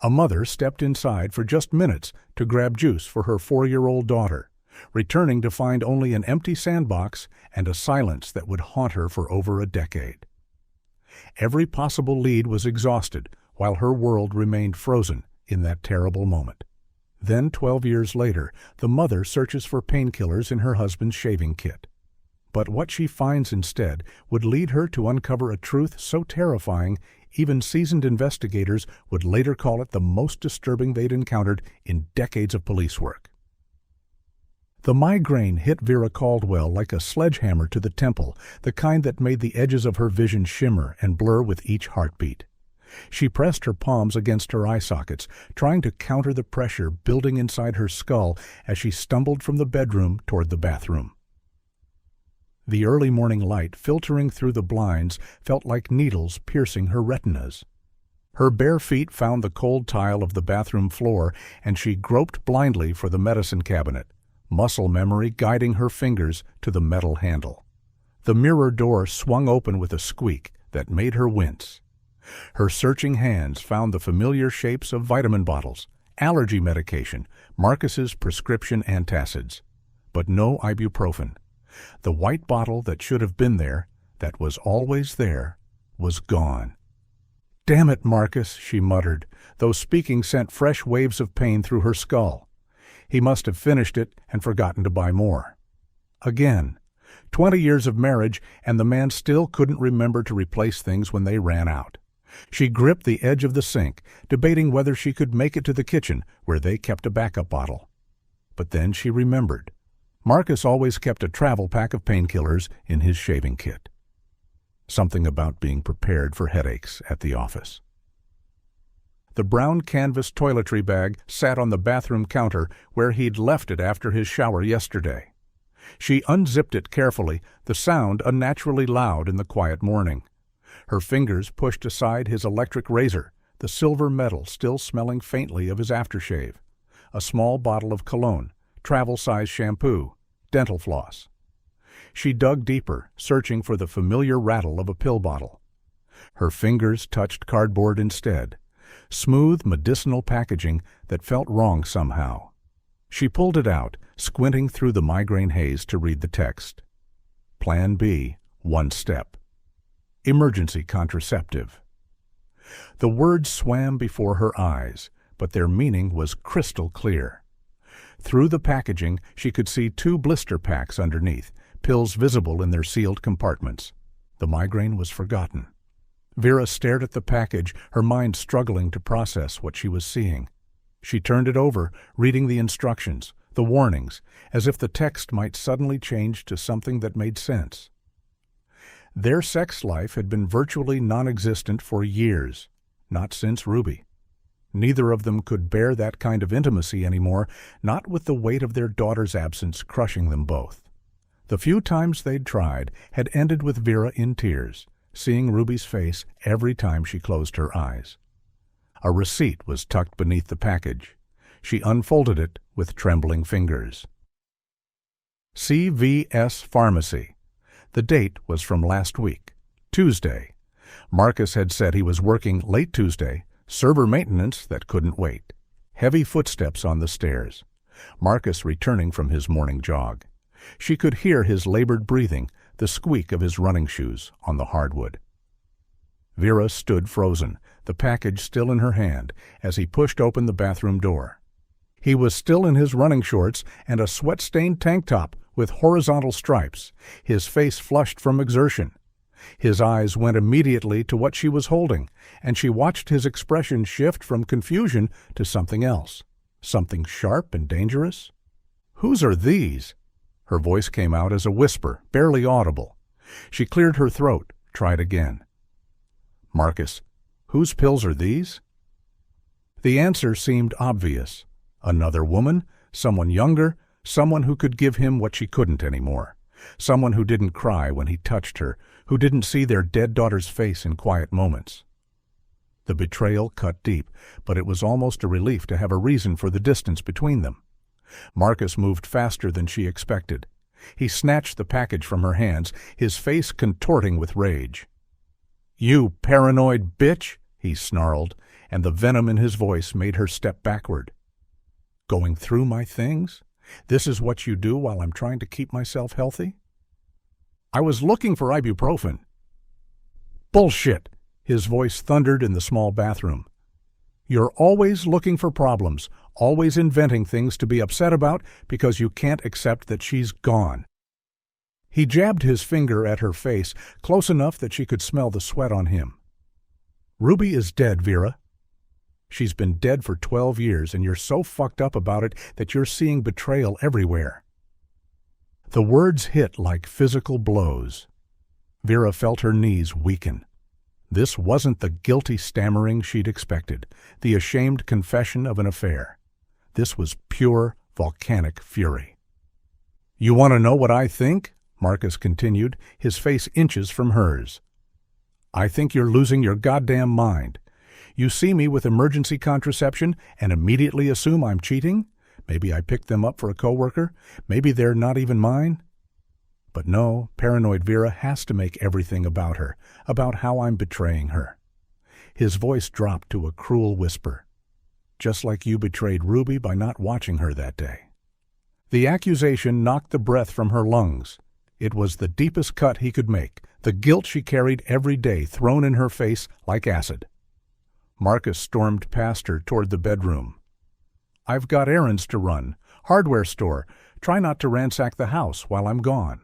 A mother stepped inside for just minutes to grab juice for her 4-year-old daughter, returning to find only an empty sandbox and a silence that would haunt her for over a decade. Every possible lead was exhausted while her world remained frozen in that terrible moment. Then, 12 years later, the mother searches for painkillers in her husband's shaving kit. But what she finds instead would lead her to uncover a truth so terrifying, even seasoned investigators would later call it the most disturbing they'd encountered in decades of police work. The migraine hit Vera Caldwell like a sledgehammer to the temple, the kind that made the edges of her vision shimmer and blur with each heartbeat. She pressed her palms against her eye sockets, trying to counter the pressure building inside her skull as she stumbled from the bedroom toward the bathroom. The early morning light filtering through the blinds felt like needles piercing her retinas. Her bare feet found the cold tile of the bathroom floor, and she groped blindly for the medicine cabinet, muscle memory guiding her fingers to the metal handle. The mirror door swung open with a squeak that made her wince. Her searching hands found the familiar shapes of vitamin bottles, allergy medication, Marcus's prescription antacids. But no ibuprofen. The white bottle that should have been there, that was always there, was gone. "Damn it, Marcus," she muttered, though speaking sent fresh waves of pain through her skull. He must have finished it and forgotten to buy more. Again. 20 years of marriage, and the man still couldn't remember to replace things when they ran out. She gripped the edge of the sink, debating whether she could make it to the kitchen where they kept a backup bottle. But then she remembered. Marcus always kept a travel pack of painkillers in his shaving kit. Something about being prepared for headaches at the office. The brown canvas toiletry bag sat on the bathroom counter where he'd left it after his shower yesterday. She unzipped it carefully, the sound unnaturally loud in the quiet morning. Her fingers pushed aside his electric razor, the silver metal still smelling faintly of his aftershave, a small bottle of cologne, travel-size shampoo, dental floss. She dug deeper, searching for the familiar rattle of a pill bottle. Her fingers touched cardboard instead, smooth medicinal packaging that felt wrong somehow. She pulled it out, squinting through the migraine haze to read the text. Plan B, 1 step. Emergency contraceptive. The words swam before her eyes, but their meaning was crystal clear. Through the packaging, she could see 2 blister packs underneath, pills visible in their sealed compartments. The migraine was forgotten. Vera stared at the package, her mind struggling to process what she was seeing. She turned it over, reading the instructions, the warnings, as if the text might suddenly change to something that made sense. Their sex life had been virtually non-existent for years, not since Ruby. Neither of them could bear that kind of intimacy anymore, not with the weight of their daughter's absence crushing them both. The few times they'd tried had ended with Vera in tears, seeing Ruby's face every time she closed her eyes. A receipt was tucked beneath the package. She unfolded it with trembling fingers. CVS Pharmacy. The date was from last week, Tuesday. Marcus had said he was working late Tuesday, server maintenance that couldn't wait. Heavy footsteps on the stairs. Marcus returning from his morning jog. She could hear his labored breathing, the squeak of his running shoes on the hardwood. Vera stood frozen, the package still in her hand, as he pushed open the bathroom door. He was still in his running shorts and a sweat-stained tank top with horizontal stripes, his face flushed from exertion. His eyes went immediately to what she was holding, and she watched his expression shift from confusion to something else, something sharp and dangerous. "Whose are these?" Her voice came out as a whisper, barely audible. She cleared her throat, tried again. "Marcus, whose pills are these?" The answer seemed obvious. Another woman, someone younger, someone who could give him what she couldn't anymore. Someone who didn't cry when he touched her, who didn't see their dead daughter's face in quiet moments. The betrayal cut deep, but it was almost a relief to have a reason for the distance between them. Marcus moved faster than she expected. He snatched the package from her hands, his face contorting with rage. "You paranoid bitch!" he snarled, and the venom in his voice made her step backward. "Going through my things? This is what you do while I'm trying to keep myself healthy?" "I was looking for ibuprofen." "Bullshit!" His voice thundered in the small bathroom. "You're always looking for problems, always inventing things to be upset about because you can't accept that she's gone." He jabbed his finger at her face, close enough that she could smell the sweat on him. "Ruby is dead, Vera. She's been dead for 12 years, and you're so fucked up about it that you're seeing betrayal everywhere." The words hit like physical blows. Vera felt her knees weaken. This wasn't the guilty stammering she'd expected, the ashamed confession of an affair. This was pure, volcanic fury. "You want to know what I think?" Marcus continued, his face inches from hers. "I think you're losing your goddamn mind. You see me with emergency contraception and immediately assume I'm cheating? Maybe I picked them up for a coworker? Maybe they're not even mine? But no, paranoid Vera has to make everything about her, about how I'm betraying her." His voice dropped to a cruel whisper. "Just like you betrayed Ruby by not watching her that day." The accusation knocked the breath from her lungs. It was the deepest cut he could make, the guilt she carried every day thrown in her face like acid. Marcus stormed past her toward the bedroom. "I've got errands to run. Hardware store. Try not to ransack the house while I'm gone."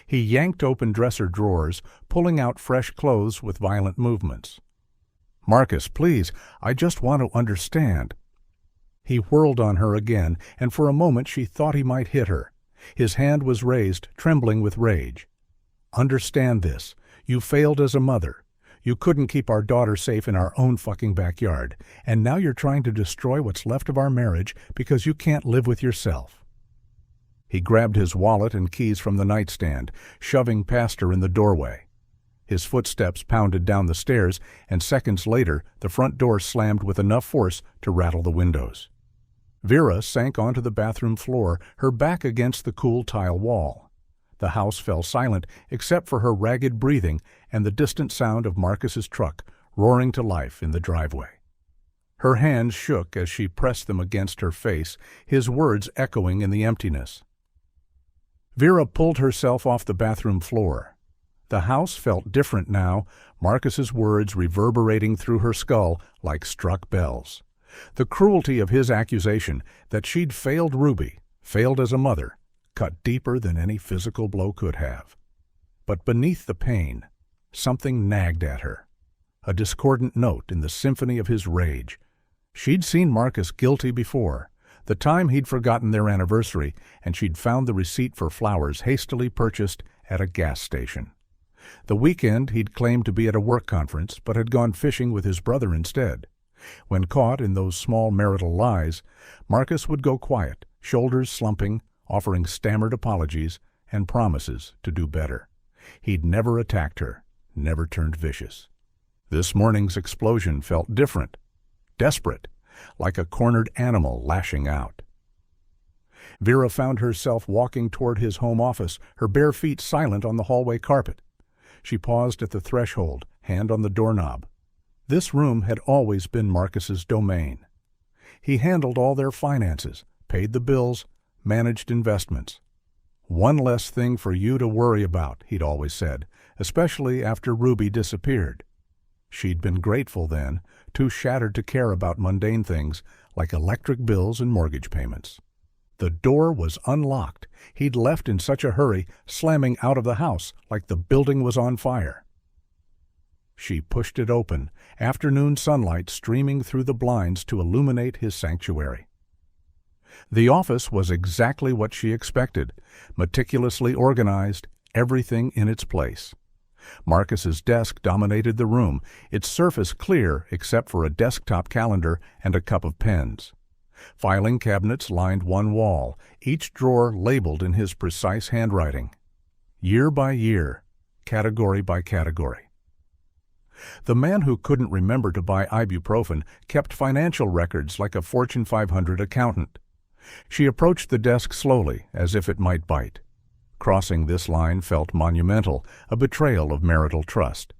He yanked open dresser drawers, pulling out fresh clothes with violent movements. "Marcus, please, I just want to understand." He whirled on her again, and for a moment she thought he might hit her. His hand was raised, trembling with rage. "Understand this. You failed as a mother. You couldn't keep our daughter safe in our own fucking backyard, and now you're trying to destroy what's left of our marriage because you can't live with yourself." He grabbed his wallet and keys from the nightstand, shoving past her in the doorway. His footsteps pounded down the stairs, and seconds later the front door slammed with enough force to rattle the windows. Vera sank onto the bathroom floor, her back against the cool tile wall. The house fell silent except for her ragged breathing and the distant sound of Marcus's truck roaring to life in the driveway. Her hands shook as she pressed them against her face, his words echoing in the emptiness. Vera pulled herself off the bathroom floor. The house felt different now, Marcus's words reverberating through her skull like struck bells. The cruelty of his accusation that she'd failed Ruby, failed as a mother, cut deeper than any physical blow could have. But beneath the pain, something nagged at her, a discordant note in the symphony of his rage. She'd seen Marcus guilty before, the time he'd forgotten their anniversary, and she'd found the receipt for flowers hastily purchased at a gas station. The weekend he'd claimed to be at a work conference, but had gone fishing with his brother instead. When caught in those small marital lies, Marcus would go quiet, shoulders slumping, offering stammered apologies and promises to do better. He'd never attacked her, never turned vicious. This morning's explosion felt different, desperate, like a cornered animal lashing out. Vera found herself walking toward his home office, her bare feet silent on the hallway carpet. She paused at the threshold, hand on the doorknob. This room had always been Marcus's domain. He handled all their finances, paid the bills, managed investments. "One less thing for you to worry about," he'd always said, especially after Ruby disappeared. She'd been grateful then, too shattered to care about mundane things like electric bills and mortgage payments. The door was unlocked. He'd left in such a hurry, slamming out of the house like the building was on fire. She pushed it open, afternoon sunlight streaming through the blinds to illuminate his sanctuary. The office was exactly what she expected, meticulously organized, everything in its place. Marcus's desk dominated the room, its surface clear except for a desktop calendar and a cup of pens. Filing cabinets lined one wall, each drawer labeled in his precise handwriting. Year by year, category by category. The man who couldn't remember to buy ibuprofen kept financial records like a Fortune 500 accountant. She approached the desk slowly, as if it might bite. Crossing this line felt monumental, a betrayal of marital trust.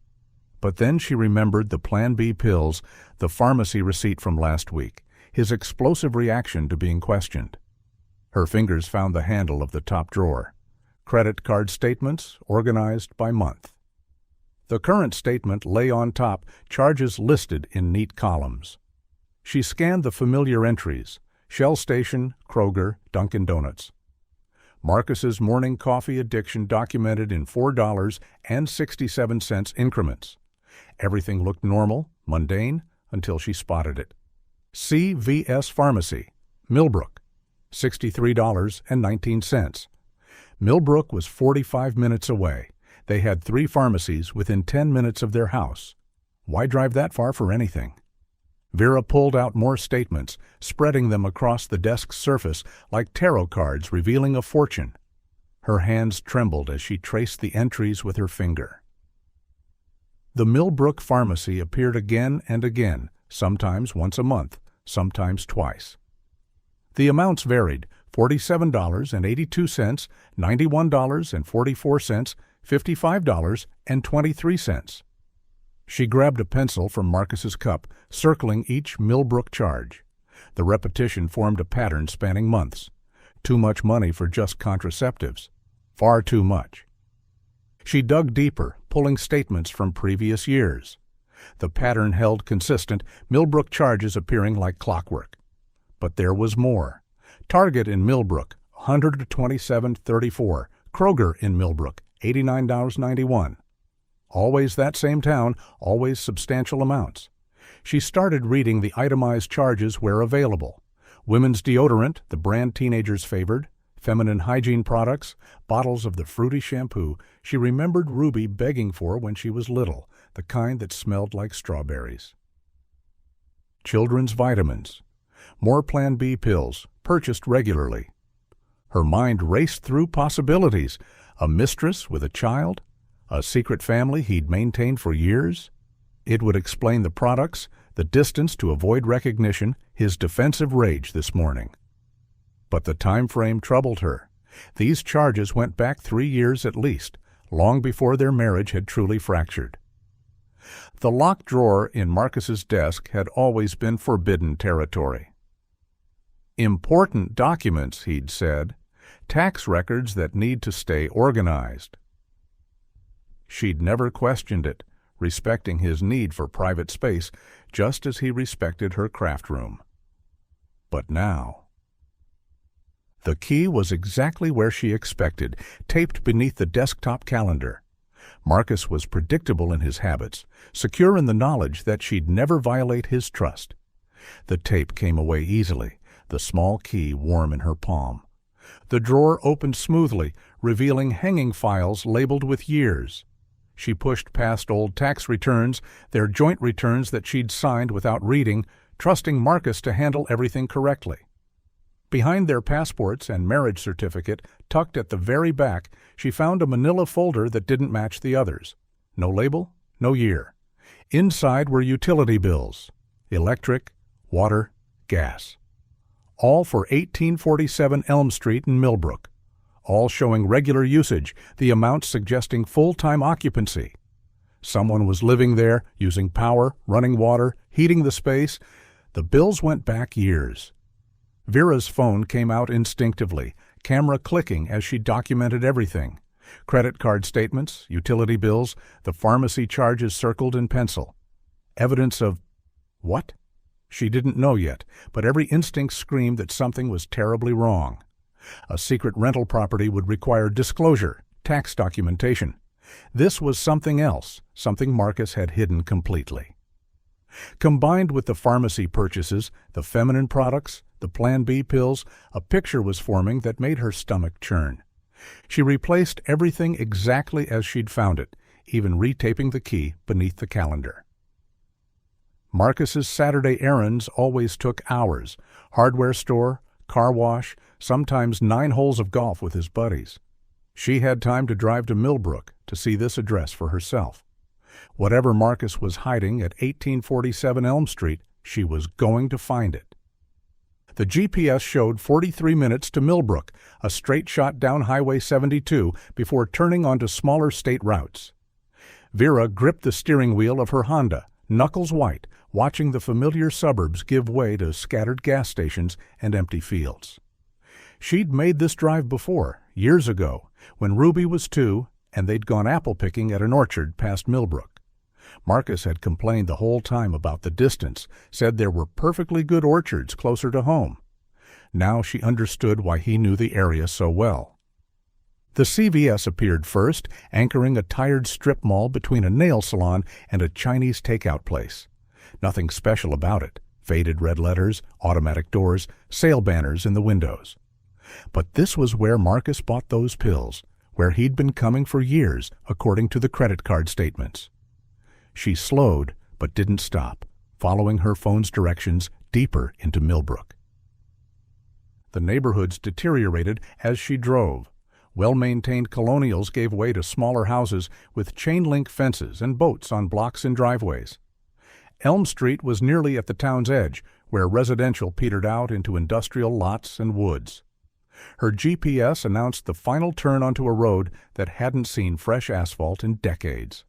But then she remembered the Plan B pills, the pharmacy receipt from last week, his explosive reaction to being questioned. Her fingers found the handle of the top drawer. Credit card statements organized by month. The current statement lay on top, charges listed in neat columns. She scanned the familiar entries: Shell Station, Kroger, Dunkin' Donuts. Marcus's morning coffee addiction documented in $4.67 increments. Everything looked normal, mundane, until she spotted it. CVS Pharmacy, Millbrook, $63.19. Millbrook was 45 minutes away. They had 3 pharmacies within 10 minutes of their house. Why drive that far for anything? Vera pulled out more statements, spreading them across the desk's surface like tarot cards revealing a fortune. Her hands trembled as she traced the entries with her finger. The Millbrook Pharmacy appeared again and again, sometimes once a month, sometimes twice. The amounts varied: $47.82, $91.44, $55.23. She grabbed a pencil from Marcus's cup, circling each Millbrook charge. The repetition formed a pattern spanning months. Too much money for just contraceptives. Far too much. She dug deeper, pulling statements from previous years. The pattern held consistent, Millbrook charges appearing like clockwork. But there was more. Target in Millbrook, $127.34. Kroger in Millbrook, $89.91. Always that same town, always substantial amounts. She started reading the itemized charges where available. Women's deodorant, the brand teenagers favored, feminine hygiene products, bottles of the fruity shampoo she remembered Ruby begging for when she was little, the kind that smelled like strawberries. Children's vitamins. More Plan B pills, purchased regularly. Her mind raced through possibilities. A mistress with a child? A secret family he'd maintained for years? It would explain the products, the distance to avoid recognition, his defensive rage this morning. But the time frame troubled her. These charges went back 3 years at least, long before their marriage had truly fractured. The locked drawer in Marcus's desk had always been forbidden territory. Important documents, he'd said, tax records that need to stay organized. She'd never questioned it, respecting his need for private space, just as he respected her craft room. But now... The key was exactly where she expected, taped beneath the desktop calendar. Marcus was predictable in his habits, secure in the knowledge that she'd never violate his trust. The tape came away easily, the small key warm in her palm. The drawer opened smoothly, revealing hanging files labeled with years. She pushed past old tax returns, their joint returns that she'd signed without reading, trusting Marcus to handle everything correctly. Behind their passports and marriage certificate, tucked at the very back, she found a manila folder that didn't match the others. No label, no year. Inside were utility bills: electric, water, gas. All for 1847 Elm Street in Millbrook. All showing regular usage, the amounts suggesting full-time occupancy. Someone was living there, using power, running water, heating the space. The bills went back years. Vera's phone came out instinctively, camera clicking as she documented everything. Credit card statements, utility bills, the pharmacy charges circled in pencil. Evidence of what? She didn't know yet, but every instinct screamed that something was terribly wrong. A secret rental property would require disclosure, tax documentation. This was something else, something Marcus had hidden completely. Combined with the pharmacy purchases, the feminine products, the Plan B pills, a picture was forming that made her stomach churn. She replaced everything exactly as she'd found it, even retaping the key beneath the calendar. Marcus's Saturday errands always took hours: hardware store, car wash, sometimes 9 holes of golf with his buddies. She had time to drive to Millbrook to see this address for herself. Whatever Marcus was hiding at 1847 Elm Street, she was going to find it. The GPS showed 43 minutes to Millbrook, a straight shot down Highway 72 before turning onto smaller state routes. Vera gripped the steering wheel of her Honda, knuckles white, watching the familiar suburbs give way to scattered gas stations and empty fields. She'd made this drive before, years ago, when Ruby was 2 and they'd gone apple picking at an orchard past Millbrook. Marcus had complained the whole time about the distance, said there were perfectly good orchards closer to home. Now she understood why he knew the area so well. The CVS appeared first, anchoring a tired strip mall between a nail salon and a Chinese takeout place. Nothing special about it. Faded red letters, automatic doors, sale banners in the windows. But this was where Marcus bought those pills, where he'd been coming for years, according to the credit card statements. She slowed, but didn't stop, following her phone's directions deeper into Millbrook. The neighborhoods deteriorated as she drove. Well-maintained colonials gave way to smaller houses with chain-link fences and boats on blocks and driveways. Elm Street was nearly at the town's edge, where residential petered out into industrial lots and woods. Her GPS announced the final turn onto a road that hadn't seen fresh asphalt in decades.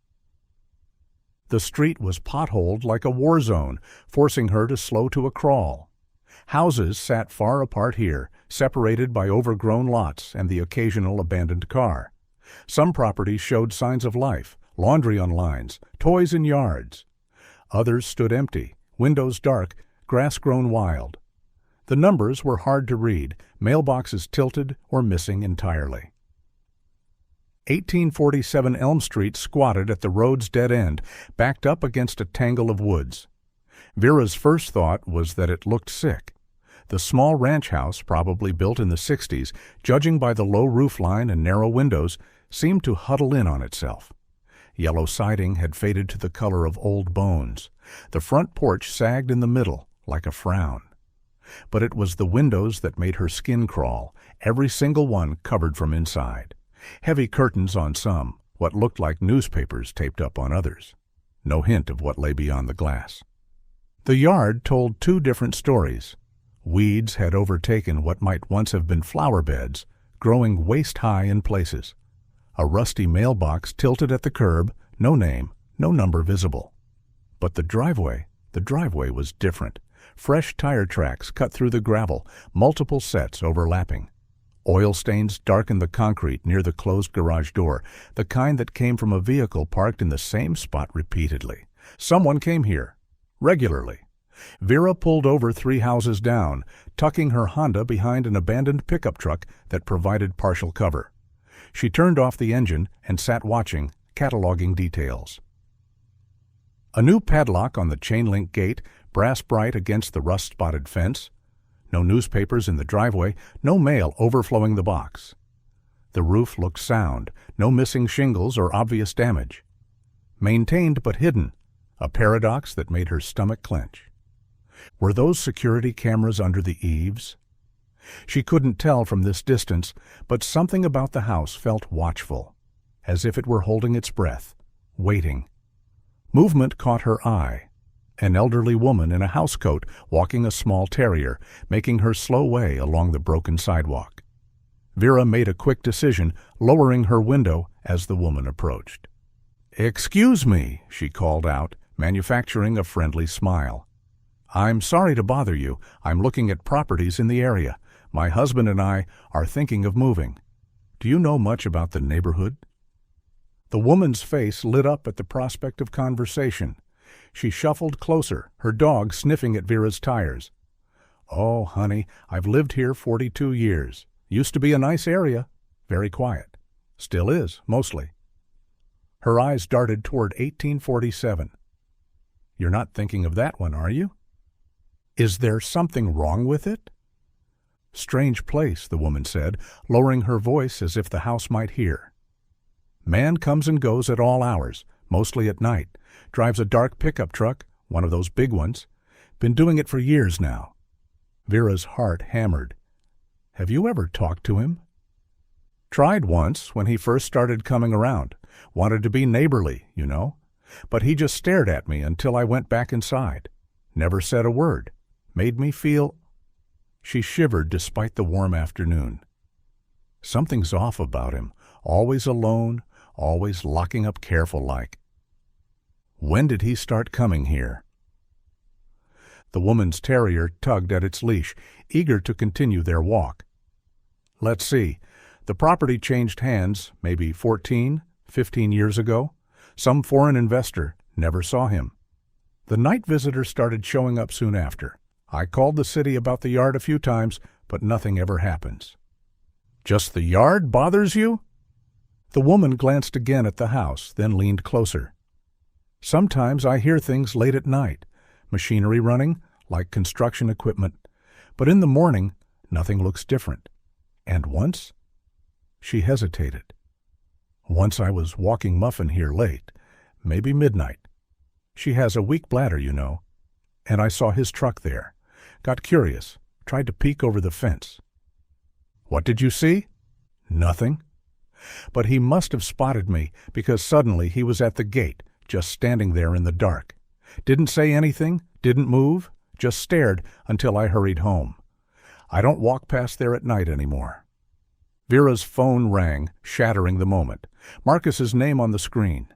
The street was potholed like a war zone, forcing her to slow to a crawl. Houses sat far apart here, separated by overgrown lots and the occasional abandoned car. Some properties showed signs of life, laundry on lines, toys in yards. Others stood empty, windows dark, grass grown wild. The numbers were hard to read, mailboxes tilted or missing entirely. 1847 Elm Street squatted at the road's dead end, backed up against a tangle of woods. Vera's first thought was that it looked sick. The small ranch house, probably built in the 60s, judging by the low roofline and narrow windows, seemed to huddle in on itself. Yellow siding had faded to the color of old bones. The front porch sagged in the middle, like a frown. But it was the windows that made her skin crawl, every single one covered from inside. Heavy curtains on some, what looked like newspapers taped up on others. No hint of what lay beyond the glass. The yard told 2 different stories. Weeds had overtaken what might once have been flower beds, growing waist-high in places. A rusty mailbox tilted at the curb, no name, no number visible. But the driveway was different. Fresh tire tracks cut through the gravel, multiple sets overlapping. Oil stains darkened the concrete near the closed garage door, the kind that came from a vehicle parked in the same spot repeatedly. Someone came here, regularly. Vera pulled over 3 houses down, tucking her Honda behind an abandoned pickup truck that provided partial cover. She turned off the engine and sat watching, cataloging details. A new padlock on the chain-link gate, brass bright against the rust-spotted fence. No newspapers in the driveway, no mail overflowing the box. The roof looked sound, no missing shingles or obvious damage. Maintained but hidden, a paradox that made her stomach clench. Were those security cameras under the eaves? She couldn't tell from this distance, but something about the house felt watchful, as if it were holding its breath, waiting. Movement caught her eye. An elderly woman in a housecoat walking a small terrier, making her slow way along the broken sidewalk. Vera made a quick decision, lowering her window as the woman approached. "Excuse me," she called out, manufacturing a friendly smile. "I'm sorry to bother you. I'm looking at properties in the area. My husband and I are thinking of moving. Do you know much about the neighborhood?" The woman's face lit up at the prospect of conversation. She shuffled closer, her dog sniffing at Vera's tires. "Oh, honey, I've lived here 42 years. Used to be a nice area. Very quiet. Still is, mostly." Her eyes darted toward 1847. "You're not thinking of that one, are you? Is there something wrong with it?" "Strange place," the woman said, lowering her voice as if the house might hear. "Man comes and goes at all hours, mostly at night. Drives a dark pickup truck, one of those big ones. Been doing it for years now." Vera's heart hammered. "Have you ever talked to him?" "Tried once, when he first started coming around. Wanted to be neighborly, you know. But he just stared at me until I went back inside. Never said a word. Made me feel—" She shivered despite the warm afternoon. Something's off about him. Always alone, always locking up careful-like. When did he start coming here? The woman's terrier tugged at its leash, eager to continue their walk. Let's see. The property changed hands maybe 14, 15 years ago. Some foreign investor never saw him. The night visitor started showing up soon after. I called the city about the yard a few times, but nothing ever happens. Just the yard bothers you? The woman glanced again at the house, then leaned closer. Sometimes I hear things late at night, machinery running, like construction equipment, but in the morning, nothing looks different. And once? She hesitated. Once I was walking Muffin here late, maybe midnight. She has a weak bladder, you know, and I saw his truck there. Got curious, tried to peek over the fence. What did you see? Nothing. But he must have spotted me because suddenly he was at the gate, just standing there in the dark. Didn't say anything, didn't move, just stared until I hurried home. I don't walk past there at night anymore. Vera's phone rang, shattering the moment. Marcus's name on the screen.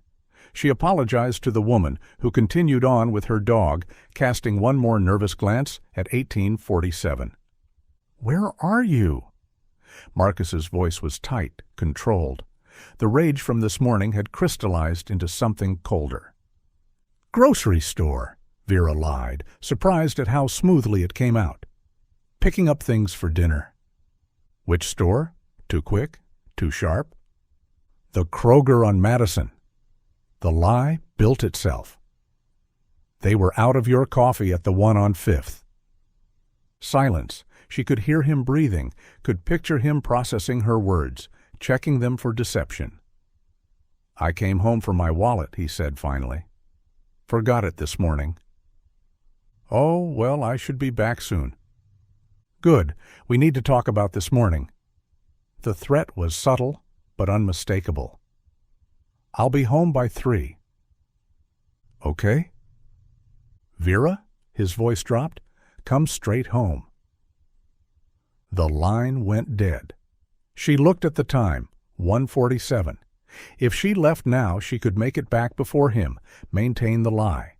She apologized to the woman, who continued on with her dog, casting one more nervous glance at 1847. "Where are you?" Marcus's voice was tight, controlled. The rage from this morning had crystallized into something colder. "Grocery store," Vera lied, surprised at how smoothly it came out. "Picking up things for dinner." "Which store? Too quick? Too sharp?" "The Kroger on Madison." The lie built itself. "They were out of your coffee at the one on 5th. Silence. She could hear him breathing, could picture him processing her words, checking them for deception. "I came home for my wallet," he said finally. "Forgot it this morning." "Oh, well, I should be back soon." "Good. We need to talk about this morning." The threat was subtle, but unmistakable. "I'll be home by 3. "Okay." "Vera?" His voice dropped. "Come straight home." The line went dead. She looked at the time, 1:47. If she left now, she could make it back before him, maintain the lie.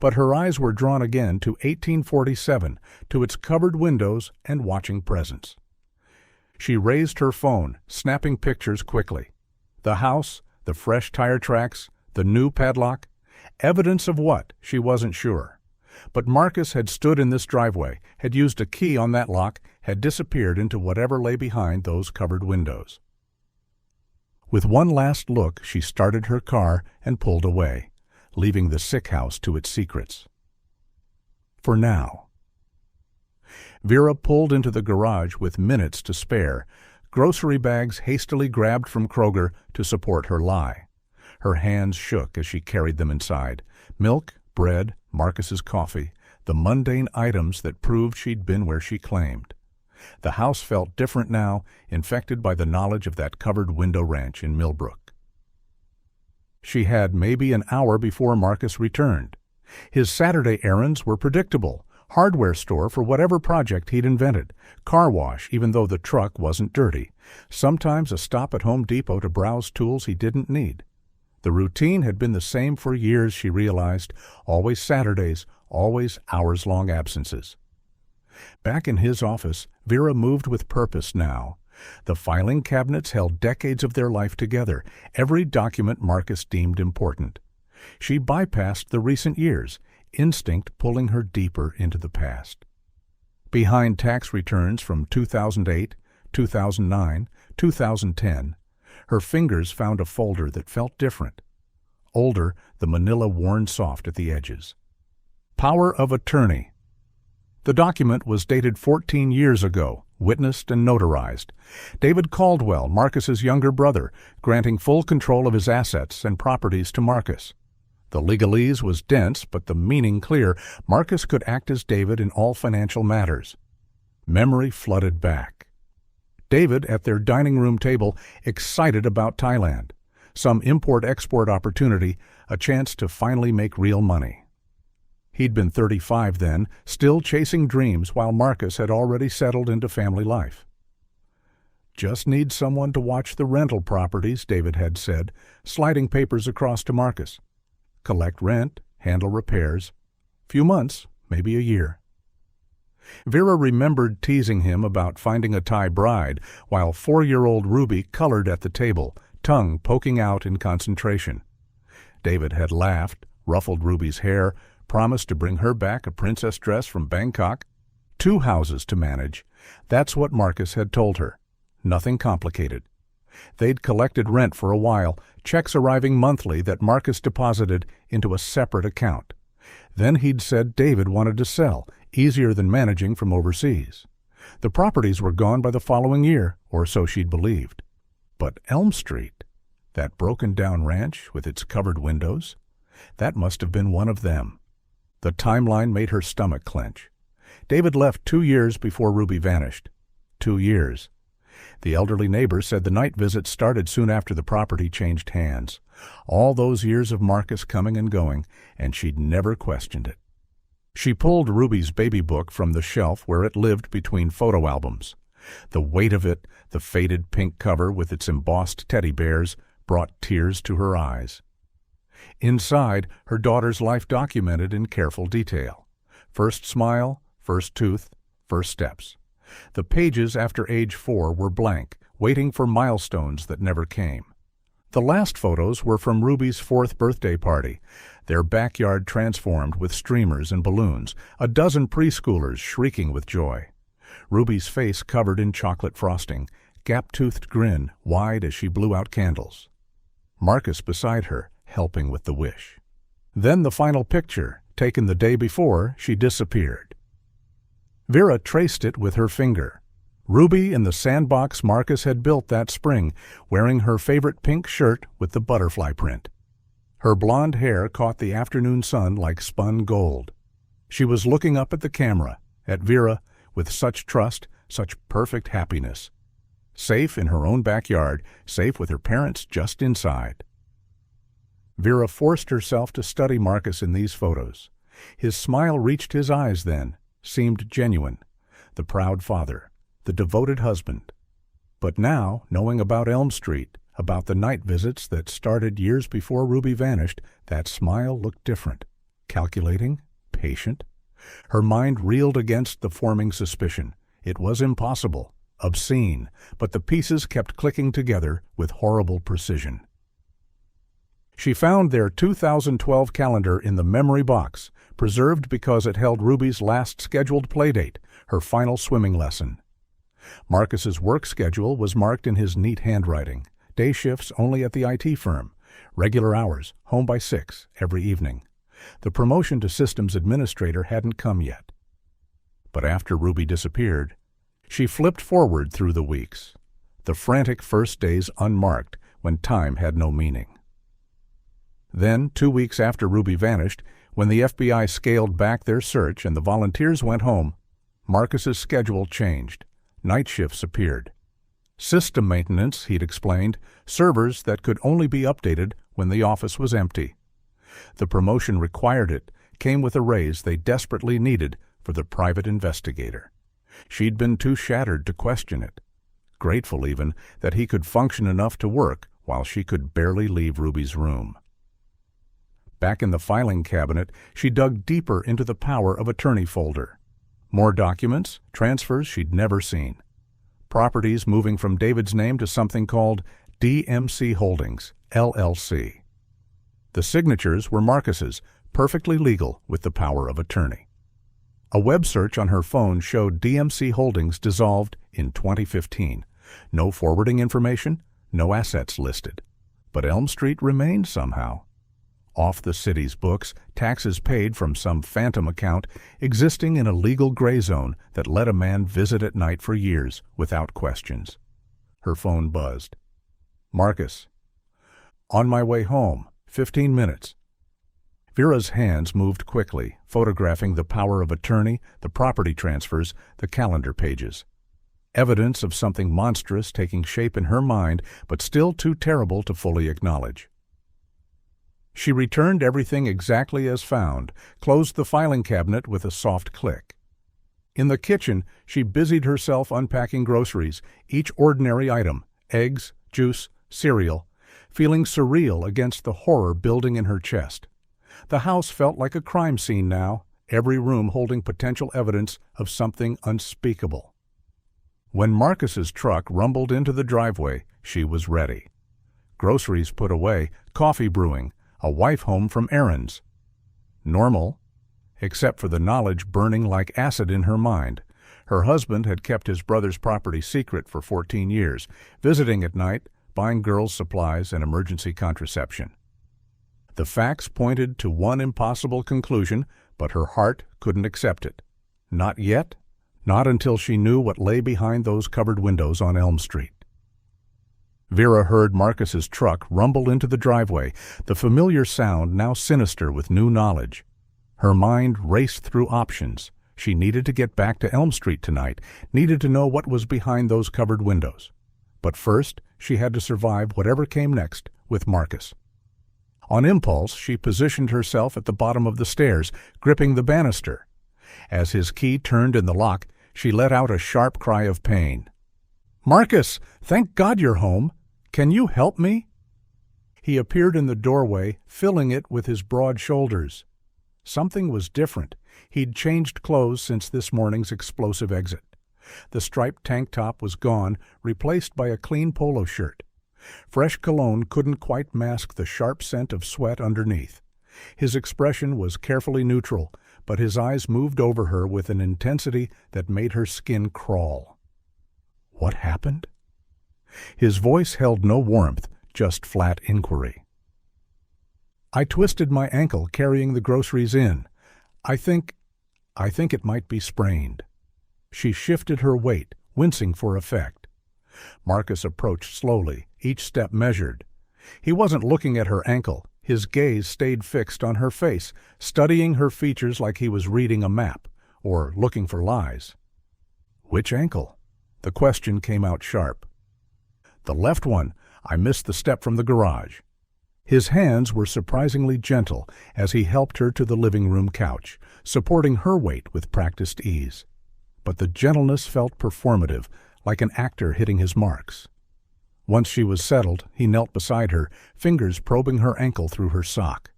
But her eyes were drawn again to 1847, to its covered windows and watching presence. She raised her phone, snapping pictures quickly. The house, the fresh tire tracks, the new padlock. Evidence of what, she wasn't sure. But Marcus had stood in this driveway, had used a key on that lock, had disappeared into whatever lay behind those covered windows. With one last look, she started her car and pulled away, leaving the sick house to its secrets. For now. Vera pulled into the garage with minutes to spare, grocery bags hastily grabbed from Kroger to support her lie. Her hands shook as she carried them inside. Milk, bread, Marcus's coffee, the mundane items that proved she'd been where she claimed. The house felt different now, infected by the knowledge of that covered window ranch in Millbrook. She had maybe an hour before Marcus returned. His Saturday errands were predictable. Hardware store for whatever project he'd invented. Car wash, even though the truck wasn't dirty. Sometimes a stop at Home Depot to browse tools he didn't need. The routine had been the same for years, she realized. Always Saturdays, always hours-long absences. Back in his office, Vera moved with purpose now. The filing cabinets held decades of their life together, every document Marcus deemed important. She bypassed the recent years, instinct pulling her deeper into the past. Behind tax returns from 2008, 2009, 2010, her fingers found a folder that felt different. Older, the manila worn soft at the edges. Power of attorney. The document was dated 14 years ago, witnessed and notarized. David Caldwell, Marcus's younger brother, granting full control of his assets and properties to Marcus. The legalese was dense, but the meaning clear. Marcus could act as David in all financial matters. Memory flooded back. David, at their dining room table, excited about Thailand. Some import-export opportunity, a chance to finally make real money. He'd been 35 then, still chasing dreams while Marcus had already settled into family life. "Just need someone to watch the rental properties," David had said, sliding papers across to Marcus. collect rent, handle repairs. Few months, maybe a year. Vera remembered teasing him about finding a Thai bride while 4-year-old Ruby colored at the table, tongue poking out in concentration. David had laughed, ruffled Ruby's hair, promised to bring her back a princess dress from Bangkok. 2 houses to manage. That's what Marcus had told her. Nothing complicated. They'd collected rent for a while, checks arriving monthly that Marcus deposited into a separate account. Then he'd said David wanted to sell, easier than managing from overseas. The properties were gone by the following year, or so she'd believed. But Elm Street, that broken-down ranch with its covered windows, that must have been one of them. The timeline made her stomach clench. David left 2 years before Ruby vanished. 2 years. The elderly neighbor said the night visit started soon after the property changed hands. All those years of Marcus coming and going, and she'd never questioned it. She pulled Ruby's baby book from the shelf where it lived between photo albums. The weight of it, the faded pink cover with its embossed teddy bears, brought tears to her eyes. Inside, her daughter's life documented in careful detail. First smile, first tooth, first steps. The pages after age 4 were blank, waiting for milestones that never came. The last photos were from Ruby's 4th birthday party, their backyard transformed with streamers and balloons, a dozen preschoolers shrieking with joy. Ruby's face covered in chocolate frosting, gap-toothed grin wide as she blew out candles. Marcus beside her, helping with the wish. Then the final picture, taken the day before she disappeared. Vera traced it with her finger. Ruby in the sandbox Marcus had built that spring, wearing her favorite pink shirt with the butterfly print. Her blonde hair caught the afternoon sun like spun gold. She was looking up at the camera, at Vera, with such trust, such perfect happiness. Safe in her own backyard, safe with her parents just inside. Vera forced herself to study Marcus in these photos. His smile reached his eyes then, seemed genuine. The proud father, the devoted husband. But now, knowing about Elm Street, about the night visits that started years before Ruby vanished, that smile looked different. Calculating, patient. Her mind reeled against the forming suspicion. It was impossible, obscene, but the pieces kept clicking together with horrible precision. She found their 2012 calendar in the memory box, preserved because it held Ruby's last scheduled playdate, her final swimming lesson. Marcus's work schedule was marked in his neat handwriting. Day shifts only at the IT firm. Regular hours, home by 6 every evening. The promotion to systems administrator hadn't come yet. But after Ruby disappeared, she flipped forward through the weeks. The frantic first days unmarked, when time had no meaning. Then, 2 weeks after Ruby vanished, when the FBI scaled back their search and the volunteers went home, Marcus's schedule changed. Night shifts appeared. System maintenance, he'd explained, servers that could only be updated when the office was empty. The promotion required it, came with a raise they desperately needed for the private investigator. She'd been too shattered to question it. Grateful even that he could function enough to work while she could barely leave Ruby's room. Back in the filing cabinet, she dug deeper into the power of attorney folder. More documents, transfers she'd never seen. Properties moving from David's name to something called DMC Holdings, LLC. The signatures were Marcus's, perfectly legal with the power of attorney. A web search on her phone showed DMC Holdings dissolved in 2015. No forwarding information, no assets listed. But Elm Street remained somehow. Off the city's books, taxes paid from some phantom account existing in a legal gray zone that let a man visit at night for years without questions. Her phone buzzed. Marcus. On my way home. 15 minutes. Vera's hands moved quickly, photographing the power of attorney, the property transfers, the calendar pages. Evidence of something monstrous taking shape in her mind, but still too terrible to fully acknowledge. She returned everything exactly as found, closed the filing cabinet with a soft click. In the kitchen, she busied herself unpacking groceries, each ordinary item, eggs, juice, cereal, feeling surreal against the horror building in her chest. The house felt like a crime scene now, every room holding potential evidence of something unspeakable. When Marcus's truck rumbled into the driveway, she was ready. Groceries put away, coffee brewing, a wife home from errands. Normal, except for the knowledge burning like acid in her mind. Her husband had kept his brother's property secret for 14 years, visiting at night, buying girls' supplies and emergency contraception. The facts pointed to one impossible conclusion, but her heart couldn't accept it. Not yet, not until she knew what lay behind those covered windows on Elm Street. Vera heard Marcus's truck rumble into the driveway, the familiar sound now sinister with new knowledge. Her mind raced through options. She needed to get back to Elm Street tonight, needed to know what was behind those covered windows. But first, she had to survive whatever came next with Marcus. On impulse, she positioned herself at the bottom of the stairs, gripping the banister. As his key turned in the lock, she let out a sharp cry of pain. "Marcus, thank God you're home. Can you help me?" He appeared in the doorway, filling it with his broad shoulders. Something was different. He'd changed clothes since this morning's explosive exit. The striped tank top was gone, replaced by a clean polo shirt. Fresh cologne couldn't quite mask the sharp scent of sweat underneath. His expression was carefully neutral, but his eyes moved over her with an intensity that made her skin crawl. What happened? His voice held no warmth, just flat inquiry. "I twisted my ankle carrying the groceries in. I think it might be sprained." She shifted her weight, wincing for effect. Marcus approached slowly, each step measured. He wasn't looking at her ankle. His gaze stayed fixed on her face, studying her features like he was reading a map, or looking for lies. "Which ankle?" The question came out sharp. "The left one. I missed the step from the garage." His hands were surprisingly gentle as he helped her to the living room couch, supporting her weight with practiced ease. But the gentleness felt performative, like an actor hitting his marks. Once she was settled, he knelt beside her, fingers probing her ankle through her sock.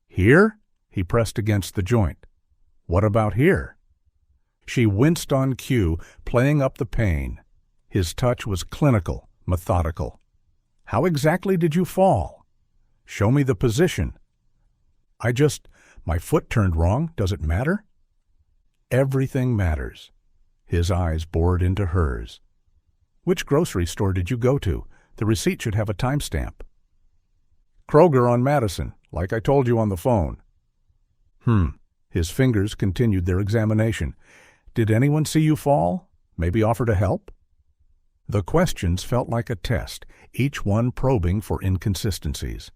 "Here?" He pressed against the joint. "What about here?" She winced on cue, playing up the pain. His touch was clinical, methodical. "How exactly did you fall?" "Show me the position." My foot turned wrong. Does it matter?" "Everything matters." His eyes bored into hers. "Which grocery store did you go to? The receipt should have a timestamp." "Kroger on Madison, like I told you on the phone." His fingers continued their examination. "Did anyone see you fall? Maybe offer to help?" The questions felt like a test, each one probing for inconsistencies.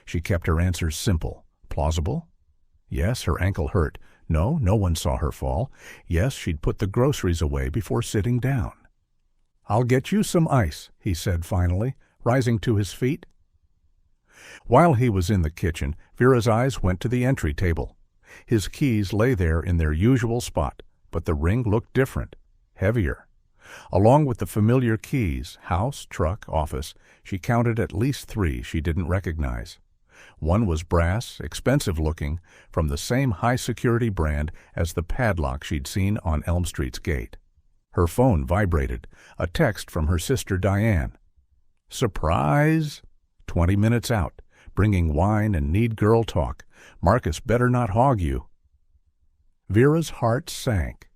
She kept her answers simple. Plausible? Yes, her ankle hurt. No one saw her fall. Yes, she'd put the groceries away before sitting down. "I'll get you some ice," he said finally, rising to his feet. While he was in the kitchen, Vera's eyes went to the entry table. His keys lay there in their usual spot, but the ring looked different, heavier. Along with the familiar keys, house, truck, office, she counted at least 3 she didn't recognize. One was brass, expensive-looking, from the same high-security brand as the padlock she'd seen on Elm Street's gate. Her phone vibrated, a text from her sister Diane. "Surprise! 20 minutes out, bringing wine and need-girl talk. Marcus better not hog you." Vera's heart sank.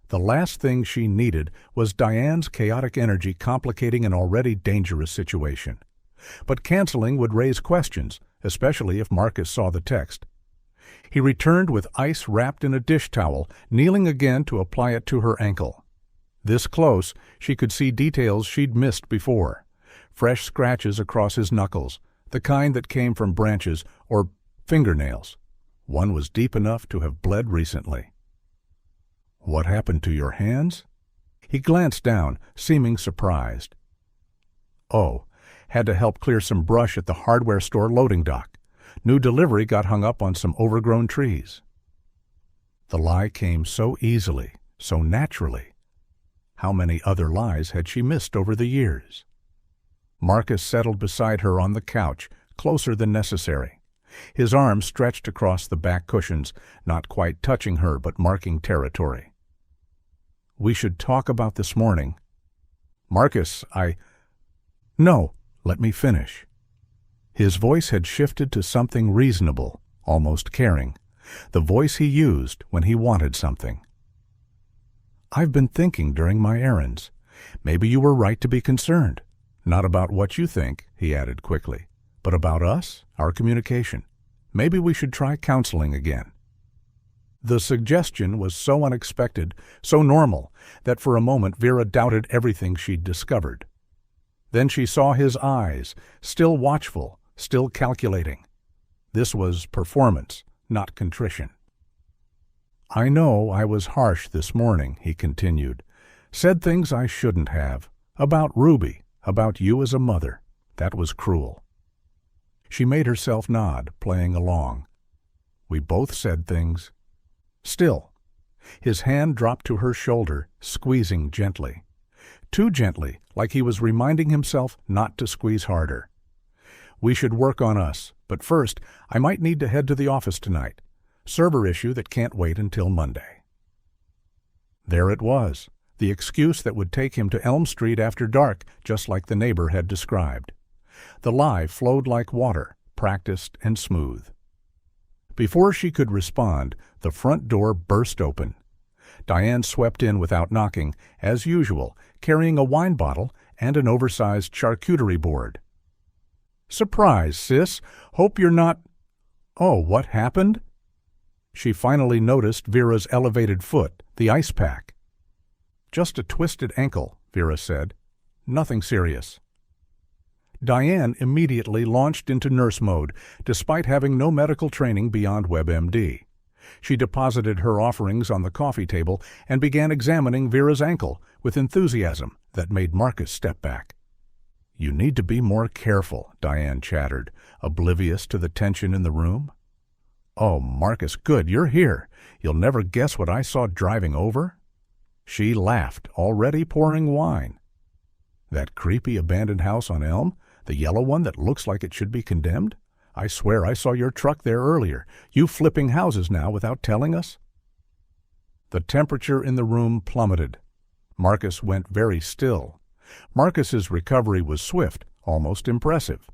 The last thing she needed was Diane's chaotic energy complicating an already dangerous situation. But canceling would raise questions, especially if Marcus saw the text. He returned with ice wrapped in a dish towel, kneeling again to apply it to her ankle. This close, she could see details she'd missed before. Fresh scratches across his knuckles, the kind that came from branches or fingernails. One was deep enough to have bled recently. "What happened to your hands?" He glanced down, seeming surprised. "Oh, had to help clear some brush at the hardware store loading dock. New delivery got hung up on some overgrown trees." The lie came so easily, so naturally. How many other lies had she missed over the years? Marcus settled beside her on the couch, closer than necessary. His arm stretched across the back cushions, not quite touching her but marking territory. "We should talk about this morning." "Marcus, No, let me finish." His voice had shifted to something reasonable, almost caring, the voice he used when he wanted something. "I've been thinking during my errands. Maybe you were right to be concerned. Not about what you think," he added quickly, "but about us, our communication. Maybe we should try counseling again." The suggestion was so unexpected, so normal, that for a moment Vera doubted everything she'd discovered. Then she saw his eyes, still watchful, still calculating. This was performance, not contrition. "I know I was harsh this morning," he continued. "Said things I shouldn't have. About Ruby, about you as a mother. That was cruel." She made herself nod, playing along. "We both said things." Still, his hand dropped to her shoulder, squeezing gently. Too gently, like he was reminding himself not to squeeze harder. "We should work on us, but first, I might need to head to the office tonight. Server issue that can't wait until Monday." There it was, the excuse that would take him to Elm Street after dark, just like the neighbor had described. The lie flowed like water, practiced and smooth. Before she could respond, the front door burst open. Diane swept in without knocking, as usual, carrying a wine bottle and an oversized charcuterie board. "Surprise, sis. Hope you're not—" "Oh, what happened?" She finally noticed Vera's elevated foot, the ice pack. "Just a twisted ankle," Vera said. "Nothing serious." Diane immediately launched into nurse mode, despite having no medical training beyond WebMD. She deposited her offerings on the coffee table and began examining Vera's ankle with enthusiasm that made Marcus step back. "You need to be more careful," Diane chattered, oblivious to the tension in the room. "Oh, Marcus, good, you're here. You'll never guess what I saw driving over." She laughed, already pouring wine. "That creepy abandoned house on Elm? The yellow one that looks like it should be condemned? I swear I saw your truck there earlier. You flipping houses now without telling us?" The temperature in the room plummeted. Marcus went very still. Marcus's recovery was swift, almost impressive.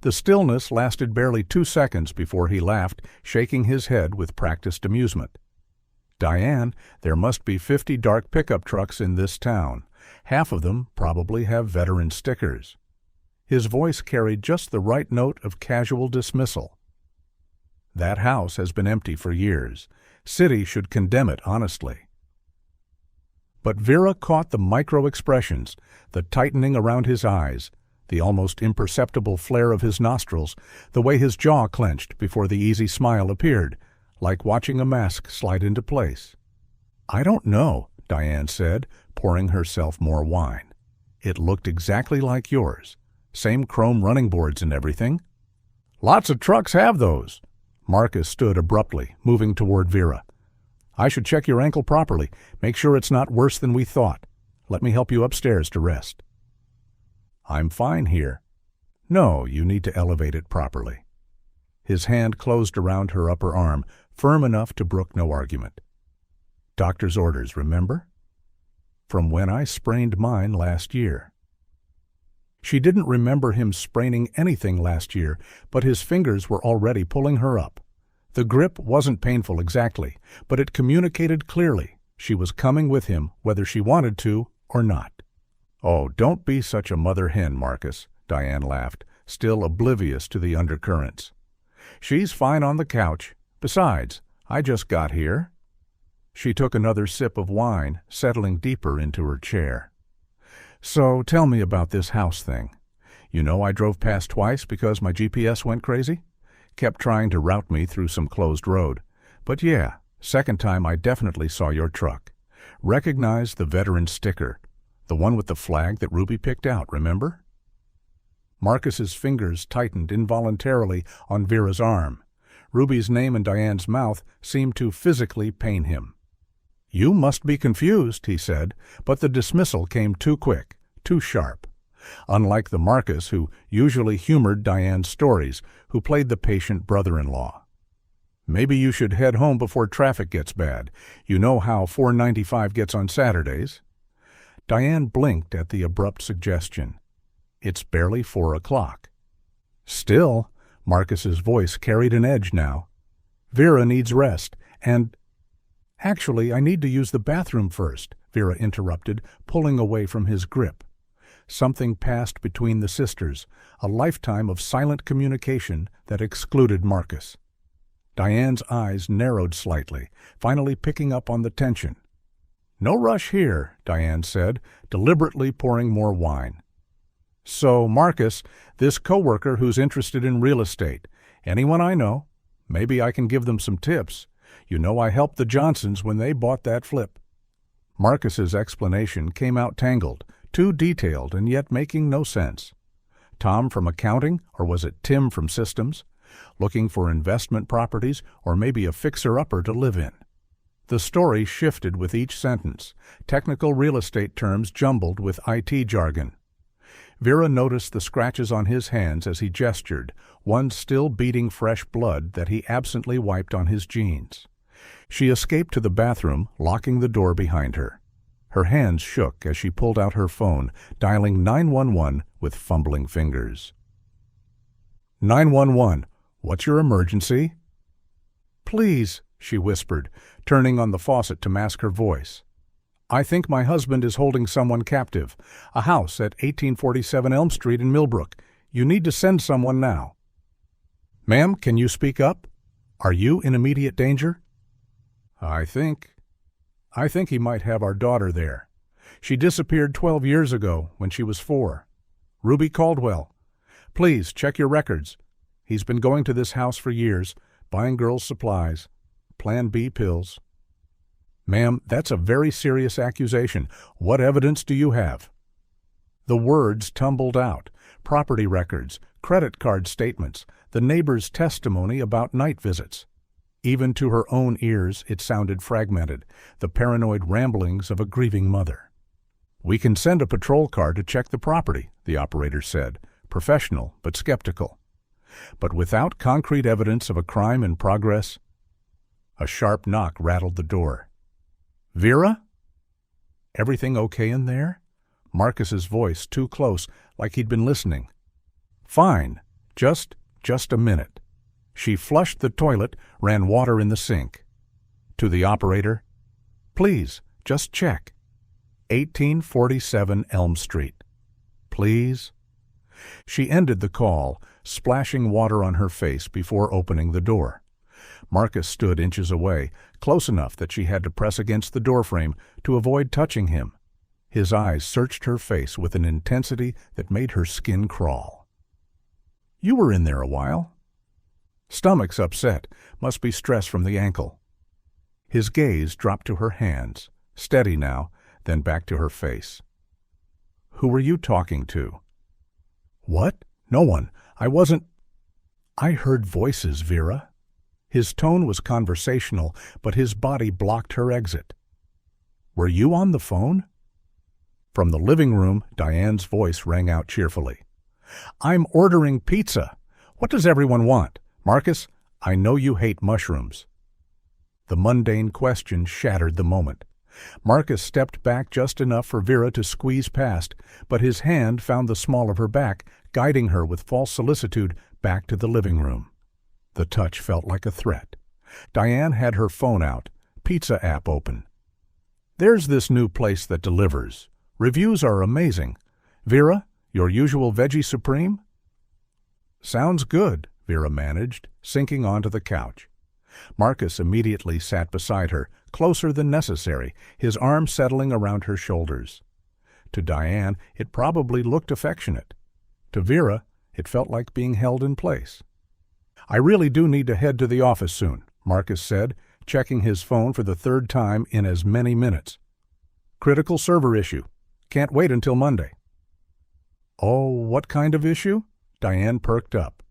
The stillness lasted barely 2 seconds before he laughed, shaking his head with practiced amusement. "Diane, there must be 50 dark pickup trucks in this town. Half of them probably have veteran stickers." His voice carried just the right note of casual dismissal. "That house has been empty for years. City should condemn it honestly." But Vera caught the micro-expressions, the tightening around his eyes, the almost imperceptible flare of his nostrils, the way his jaw clenched before the easy smile appeared, like watching a mask slide into place. "I don't know," Diane said, pouring herself more wine. "It looked exactly like yours. Same chrome running boards and everything." "Lots of trucks have those." Marcus stood abruptly, moving toward Vera. "I should check your ankle properly. Make sure it's not worse than we thought. Let me help you upstairs to rest." "I'm fine here." "No, you need to elevate it properly." His hand closed around her upper arm, firm enough to brook no argument. "Doctor's orders, remember?" "From when I sprained mine last year." She didn't remember him spraining anything last year, but his fingers were already pulling her up. The grip wasn't painful exactly, but it communicated clearly. She was coming with him, whether she wanted to or not. "Oh, don't be such a mother hen, Marcus," Diane laughed, still oblivious to the undercurrents. "She's fine on the couch. Besides, I just got here." She took another sip of wine, settling deeper into her chair. "So tell me about this house thing. You know I drove past twice because my GPS went crazy? Kept trying to route me through some closed road. But yeah, second time I definitely saw your truck. Recognized the veteran sticker. The one with the flag that Ruby picked out, remember?" Marcus's fingers tightened involuntarily on Vera's arm. Ruby's name in Diane's mouth seemed to physically pain him. "You must be confused," he said, but the dismissal came too quick, too sharp. unlike the Marcus who usually humored Diane's stories, who played the patient brother-in-law. "Maybe you should head home before traffic gets bad. You know how 495 gets on Saturdays." Diane blinked at the abrupt suggestion. "It's barely 4 o'clock." "Still," Marcus's voice carried an edge now. "Vera needs rest, and—" "Actually, I need to use the bathroom first," Vera interrupted, pulling away from his grip. Something passed between the sisters, a lifetime of silent communication that excluded Marcus. Diane's eyes narrowed slightly, finally picking up on the tension. "No rush here," Diane said, deliberately pouring more wine. "So, Marcus, this coworker who's interested in real estate, anyone I know? Maybe I can give them some tips. You know I helped the Johnsons when they bought that flip." Marcus's explanation came out tangled, too detailed and yet making no sense. Tom from accounting, or was it Tim from systems? Looking for investment properties, or maybe a fixer-upper to live in? The story shifted with each sentence, technical real estate terms jumbled with IT jargon. Vera noticed the scratches on his hands as he gestured, one still beating fresh blood that he absently wiped on his jeans. She escaped to the bathroom, locking the door behind her. Her hands shook as she pulled out her phone, dialing 911 with fumbling fingers. 911, what's your emergency? Please, she whispered, turning on the faucet to mask her voice. I think my husband is holding someone captive. A house at 1847 Elm Street in Millbrook. You need to send someone now. Ma'am, can you speak up? Are you in immediate danger? I think he might have our daughter there. She disappeared 12 years ago when she was 4. Ruby Caldwell. Please, check your records. He's been going to this house for years, buying girls' supplies, Plan B pills. Ma'am, that's a very serious accusation. What evidence do you have? The words tumbled out. Property records, credit card statements, the neighbor's testimony about night visits. Even to her own ears it sounded fragmented, the paranoid ramblings of a grieving mother. We can send a patrol car to check the property, the operator said, professional but skeptical. But without concrete evidence of a crime in progress. A sharp knock rattled the door. Vera? Everything okay in there? Marcus's voice too close, like he'd been listening. Fine. Just a minute. She flushed the toilet, ran water in the sink. To the operator, please, just check. 1847 Elm Street. Please? She ended the call, splashing water on her face before opening the door. Marcus stood inches away, close enough that she had to press against the doorframe to avoid touching him. His eyes searched her face with an intensity that made her skin crawl. You were in there a while. Stomach's upset, must be stress from the ankle. His gaze dropped to her hands, steady now, then back to her face. Who were you talking to? What? No one. I wasn't. I heard voices, Vera. His tone was conversational, but his body blocked her exit. Were you on the phone? From the living room, Diane's voice rang out cheerfully. I'm ordering pizza. What does everyone want? Marcus, I know you hate mushrooms. The mundane question shattered the moment. Marcus stepped back just enough for Vera to squeeze past, but his hand found the small of her back, guiding her with false solicitude back to the living room. The touch felt like a threat. Diane had her phone out, pizza app open. There's this new place that delivers. Reviews are amazing. Vera, your usual veggie supreme? Sounds good, Vera managed, sinking onto the couch. Marcus immediately sat beside her, closer than necessary, his arm settling around her shoulders. To Diane, it probably looked affectionate. To Vera, it felt like being held in place. I really do need to head to the office soon, Marcus said, checking his phone for the 3rd time in as many minutes. Critical server issue. Can't wait until Monday. Oh, what kind of issue? Diane perked up.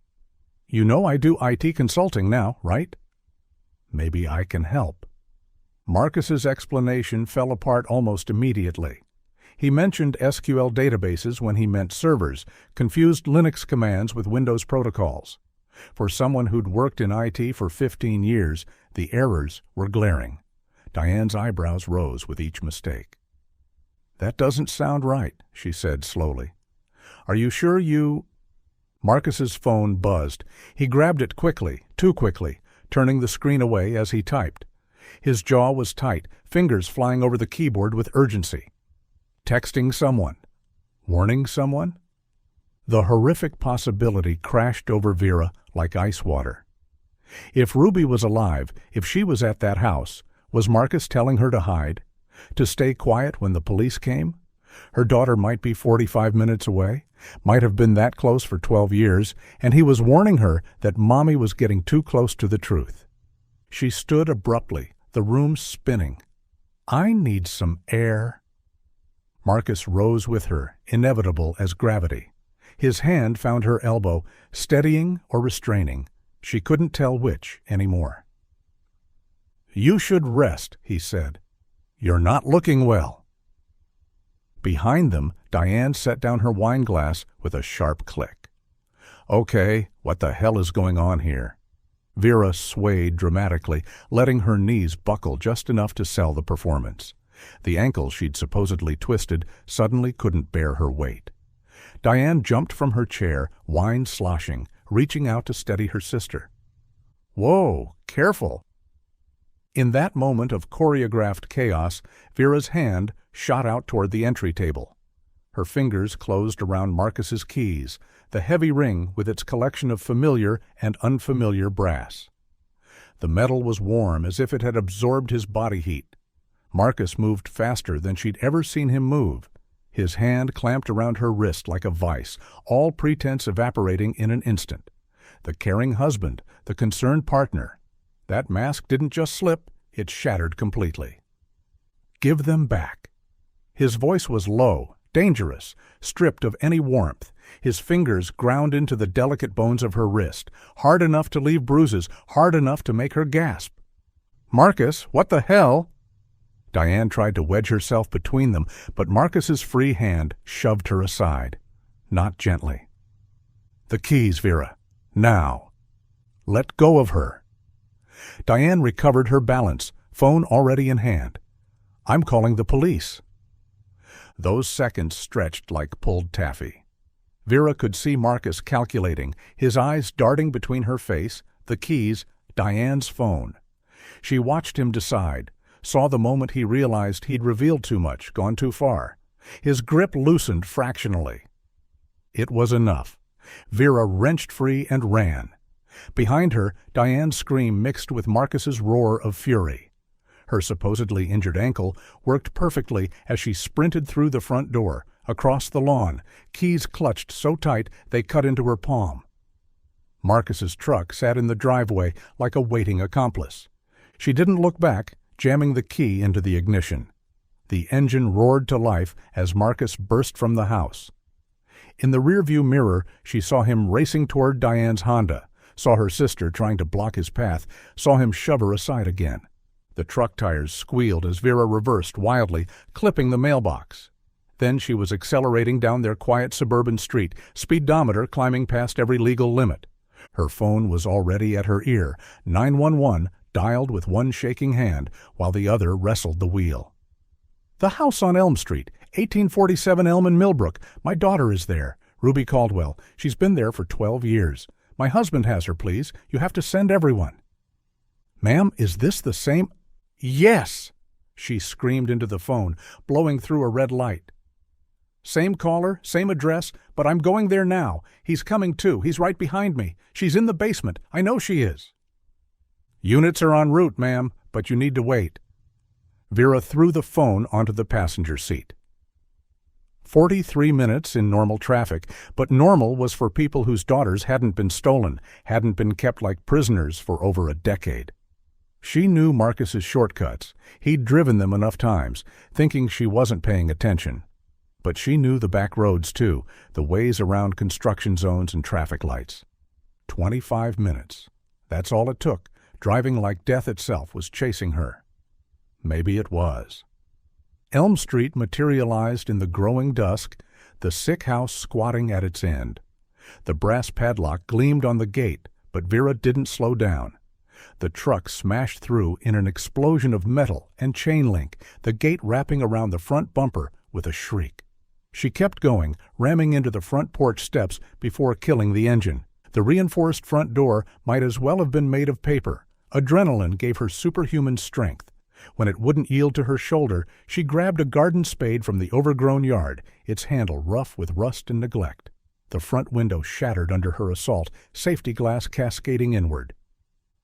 You know I do IT consulting now, right? Maybe I can help. Marcus's explanation fell apart almost immediately. He mentioned SQL databases when he meant servers, confused Linux commands with Windows protocols. For someone who'd worked in IT for 15 years, the errors were glaring. Diane's eyebrows rose with each mistake. "That doesn't sound right," she said slowly. "Are you sure you—" Marcus's phone buzzed. He grabbed it quickly, too quickly, turning the screen away as he typed. His jaw was tight, fingers flying over the keyboard with urgency. Texting someone? Warning someone? The horrific possibility crashed over Vera like ice water. If Ruby was alive, if she was at that house, was Marcus telling her to hide? To stay quiet when the police came? Her daughter might be 45 minutes away, might have been that close for 12 years, and he was warning her that Mommy was getting too close to the truth. She stood abruptly, the room spinning. "I need some air." Marcus rose with her, inevitable as gravity. His hand found her elbow, steadying or restraining. She couldn't tell which anymore. "You should rest," he said. "You're not looking well." Behind them, Diane set down her wine glass with a sharp click. "Okay, what the hell is going on here?" Vera swayed dramatically, letting her knees buckle just enough to sell the performance. The ankle she'd supposedly twisted suddenly couldn't bear her weight. Diane jumped from her chair, wine sloshing, reaching out to steady her sister. "Whoa, careful!" In that moment of choreographed chaos, Vera's hand shot out toward the entry table. Her fingers closed around Marcus's keys, the heavy ring with its collection of familiar and unfamiliar brass. The metal was warm as if it had absorbed his body heat. Marcus moved faster than she'd ever seen him move. His hand clamped around her wrist like a vice, all pretense evaporating in an instant. The caring husband, the concerned partner. That mask didn't just slip, it shattered completely. "Give them back." His voice was low, dangerous, stripped of any warmth. His fingers ground into the delicate bones of her wrist, hard enough to leave bruises, hard enough to make her gasp. "Marcus, what the hell?" Diane tried to wedge herself between them, but Marcus's free hand shoved her aside. Not gently. "The keys, Vera. Now." Let go of her. Diane recovered her balance, phone already in hand. "I'm calling the police." Those seconds stretched like pulled taffy. Vera could see Marcus calculating, his eyes darting between her face, the keys, Diane's phone. She watched him decide, saw the moment he realized he'd revealed too much, gone too far. His grip loosened fractionally. It was enough. Vera wrenched free and ran. Behind her, Diane's scream mixed with Marcus's roar of fury. Her supposedly injured ankle worked perfectly as she sprinted through the front door, across the lawn, keys clutched so tight they cut into her palm. Marcus's truck sat in the driveway like a waiting accomplice. She didn't look back, jamming the key into the ignition. The engine roared to life as Marcus burst from the house. In the rearview mirror, she saw him racing toward Diane's Honda, saw her sister trying to block his path, saw him shove her aside again. The truck tires squealed as Vera reversed wildly, clipping the mailbox. Then she was accelerating down their quiet suburban street, speedometer climbing past every legal limit. Her phone was already at her ear, 911 dialed with one shaking hand while the other wrestled the wheel. "The house on Elm Street, 1847 Elm in Millbrook. My daughter is there. Ruby Caldwell. She's been there for 12 years. My husband has her, please. You have to send everyone." "Ma'am, is this the same—" "Yes!" she screamed into the phone, blowing through a red light. "Same caller, same address, but I'm going there now. He's coming too. He's right behind me. She's in the basement. I know she is." "Units are en route, ma'am, but you need to wait." Vera threw the phone onto the passenger seat. 43 minutes in normal traffic, but normal was for people whose daughters hadn't been stolen, hadn't been kept like prisoners for over a decade. She knew Marcus's shortcuts. He'd driven them enough times, thinking she wasn't paying attention. But she knew the back roads too, the ways around construction zones and traffic lights. 25 minutes. That's all it took. Driving like death itself was chasing her. Maybe it was. Elm Street materialized in the growing dusk, the sick house squatting at its end. The brass padlock gleamed on the gate, but Vera didn't slow down. The truck smashed through in an explosion of metal and chain link, the gate wrapping around the front bumper with a shriek. She kept going, ramming into the front porch steps before killing the engine. The reinforced front door might as well have been made of paper. Adrenaline gave her superhuman strength. When it wouldn't yield to her shoulder, she grabbed a garden spade from the overgrown yard, its handle rough with rust and neglect. The front window shattered under her assault, safety glass cascading inward.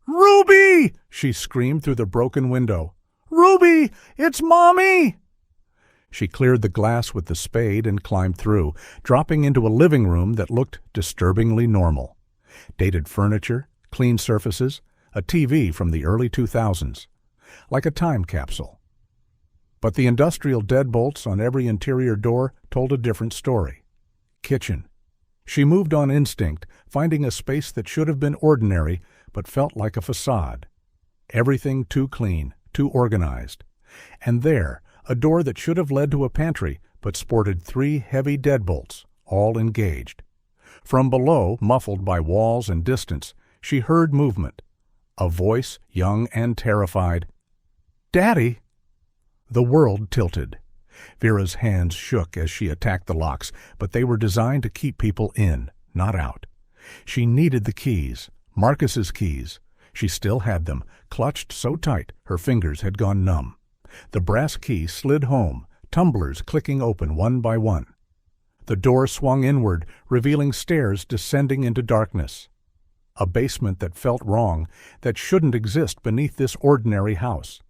"Ruby!" she screamed through the broken window. "Ruby! It's Mommy!" She cleared the glass with the spade and climbed through, dropping into a living room that looked disturbingly normal. Dated furniture, clean surfaces, a TV from the early 2000s. Like a time capsule. But the industrial deadbolts on every interior door told a different story. Kitchen. She moved on instinct, finding a space that should have been ordinary, but felt like a facade. Everything too clean, too organized. And there, a door that should have led to a pantry, but sported 3 heavy deadbolts, all engaged. From below, muffled by walls and distance, she heard movement. A voice, young and terrified. "Daddy!" The world tilted. Vera's hands shook as she attacked the locks, but they were designed to keep people in, not out. She needed the keys, Marcus's keys. She still had them, clutched so tight her fingers had gone numb. The brass key slid home, tumblers clicking open one by one. The door swung inward, revealing stairs descending into darkness. A basement that felt wrong, that shouldn't exist beneath this ordinary house.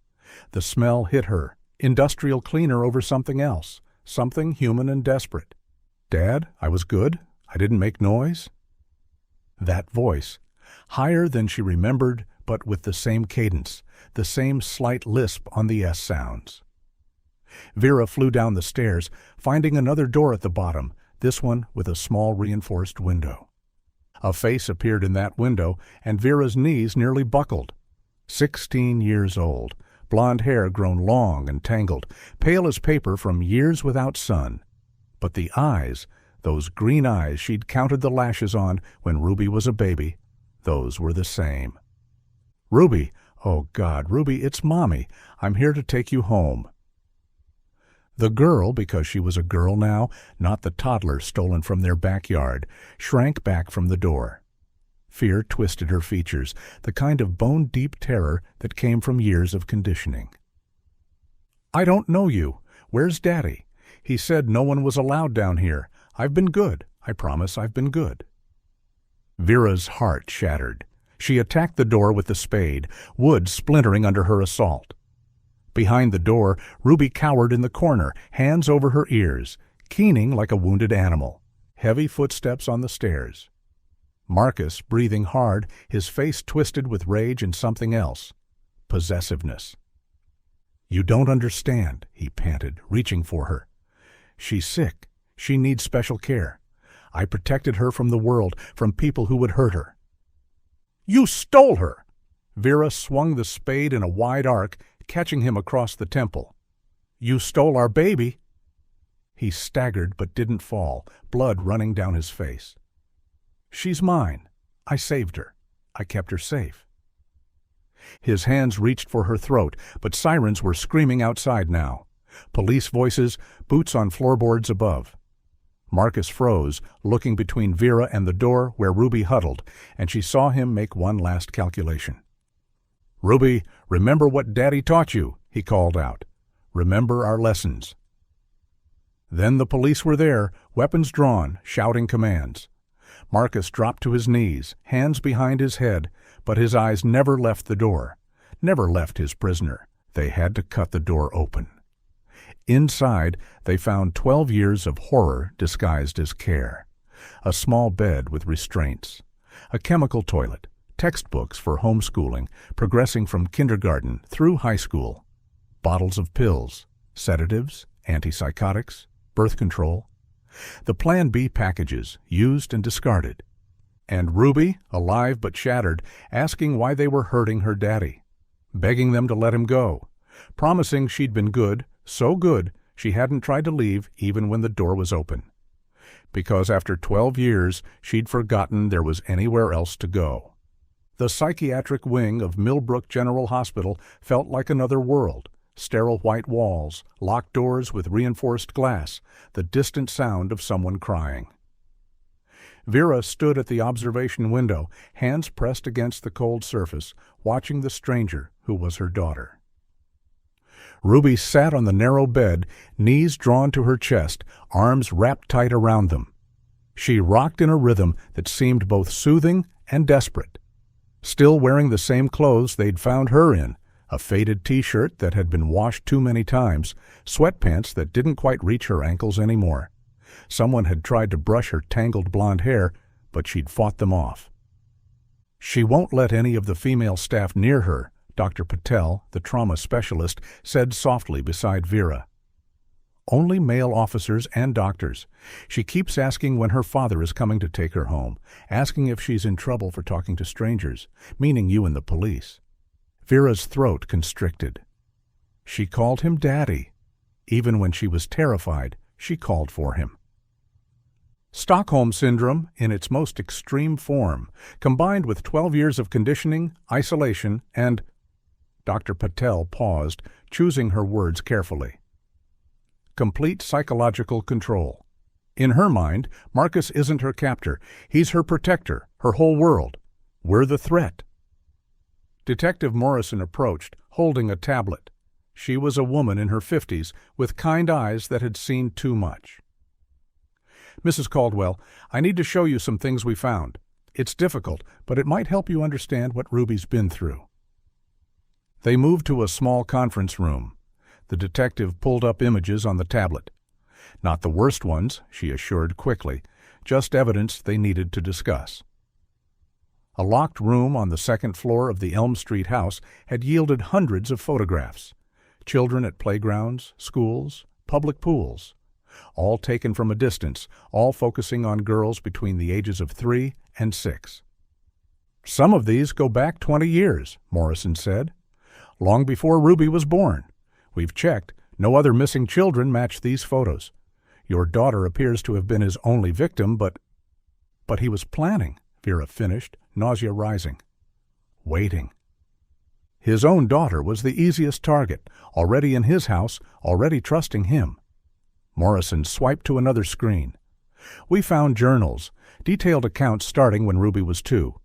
The smell hit her, industrial cleaner over something else, something human and desperate. "Dad, I was good? I didn't make noise?" That voice, higher than she remembered, but with the same cadence, the same slight lisp on the S sounds. Vera flew down the stairs, finding another door at the bottom, this one with a small reinforced window. A face appeared in that window, and Vera's knees nearly buckled. 16 years old, blonde hair grown long and tangled, pale as paper from years without sun. But the eyes, those green eyes she'd counted the lashes on when Ruby was a baby, those were the same. "Ruby, oh God, Ruby, it's Mommy. I'm here to take you home." The girl, because she was a girl now, not the toddler stolen from their backyard, shrank back from the door. Fear twisted her features, the kind of bone-deep terror that came from years of conditioning. "I don't know you. Where's Daddy? He said no one was allowed down here. I've been good. I promise I've been good." Vera's heart shattered. She attacked the door with the spade, wood splintering under her assault. Behind the door, Ruby cowered in the corner, hands over her ears, keening like a wounded animal. Heavy footsteps on the stairs. Marcus, breathing hard, his face twisted with rage and something else. Possessiveness. "You don't understand," he panted, reaching for her. "She's sick. She needs special care. I protected her from the world, from people who would hurt her." "You stole her!" Vera swung the spade in a wide arc, catching him across the temple. "You stole our baby!" He staggered but didn't fall, blood running down his face. "She's mine. I saved her. I kept her safe." His hands reached for her throat, but sirens were screaming outside now. Police voices, boots on floorboards above. Marcus froze, looking between Vera and the door where Ruby huddled, and she saw him make one last calculation. "Ruby, remember what Daddy taught you," he called out. "Remember our lessons." Then the police were there, weapons drawn, shouting commands. Marcus dropped to his knees, hands behind his head, but his eyes never left the door, never left his prisoner. They had to cut the door open. Inside, they found 12 years of horror disguised as care. A small bed with restraints. A chemical toilet. Textbooks for homeschooling, progressing from kindergarten through high school. Bottles of pills, sedatives, antipsychotics, birth control. The Plan B packages, used and discarded. And Ruby, alive but shattered, asking why they were hurting her daddy. Begging them to let him go. Promising she'd been good, So good, she hadn't tried to leave even when the door was open. Because after 12 years, she'd forgotten there was anywhere else to go. The psychiatric wing of Millbrook General Hospital felt like another world. Sterile white walls, locked doors with reinforced glass, the distant sound of someone crying. Vera stood at the observation window, hands pressed against the cold surface, watching the stranger who was her daughter. Ruby sat on the narrow bed, knees drawn to her chest, arms wrapped tight around them. She rocked in a rhythm that seemed both soothing and desperate. Still wearing the same clothes they'd found her in, a faded t-shirt that had been washed too many times, sweatpants that didn't quite reach her ankles anymore. Someone had tried to brush her tangled blonde hair, but she'd fought them off. "She won't let any of the female staff near her," Dr. Patel, the trauma specialist, said softly beside Vera. "Only male officers and doctors. She keeps asking when her father is coming to take her home, asking if she's in trouble for talking to strangers, meaning you and the police." Vera's throat constricted. She called him Daddy. Even when she was terrified, she called for him. Stockholm Syndrome, in its most extreme form, combined with 12 years of conditioning, isolation, and— Dr. Patel paused, choosing her words carefully. Complete psychological control. In her mind, Marcus isn't her captor. He's her protector, her whole world. We're the threat. Detective Morrison approached, holding a tablet. She was a woman in her 50s, with kind eyes that had seen too much. "Mrs. Caldwell, I need to show you some things we found. It's difficult, but it might help you understand what Ruby's been through." They moved to a small conference room. The detective pulled up images on the tablet. Not the worst ones, she assured quickly, just evidence they needed to discuss. A locked room on the second floor of the Elm Street house had yielded hundreds of photographs. Children at playgrounds, schools, public pools. All taken from a distance, all focusing on girls between the ages of 3 and 6. "Some of these go back 20 years, Morrison said. "Long before Ruby was born. We've checked. No other missing children match these photos. Your daughter appears to have been his only victim, but he was planning," Vera finished, nausea rising. Waiting. His own daughter was the easiest target, already in his house, already trusting him. Morrison swiped to another screen. "We found journals, detailed accounts starting when Ruby was 2.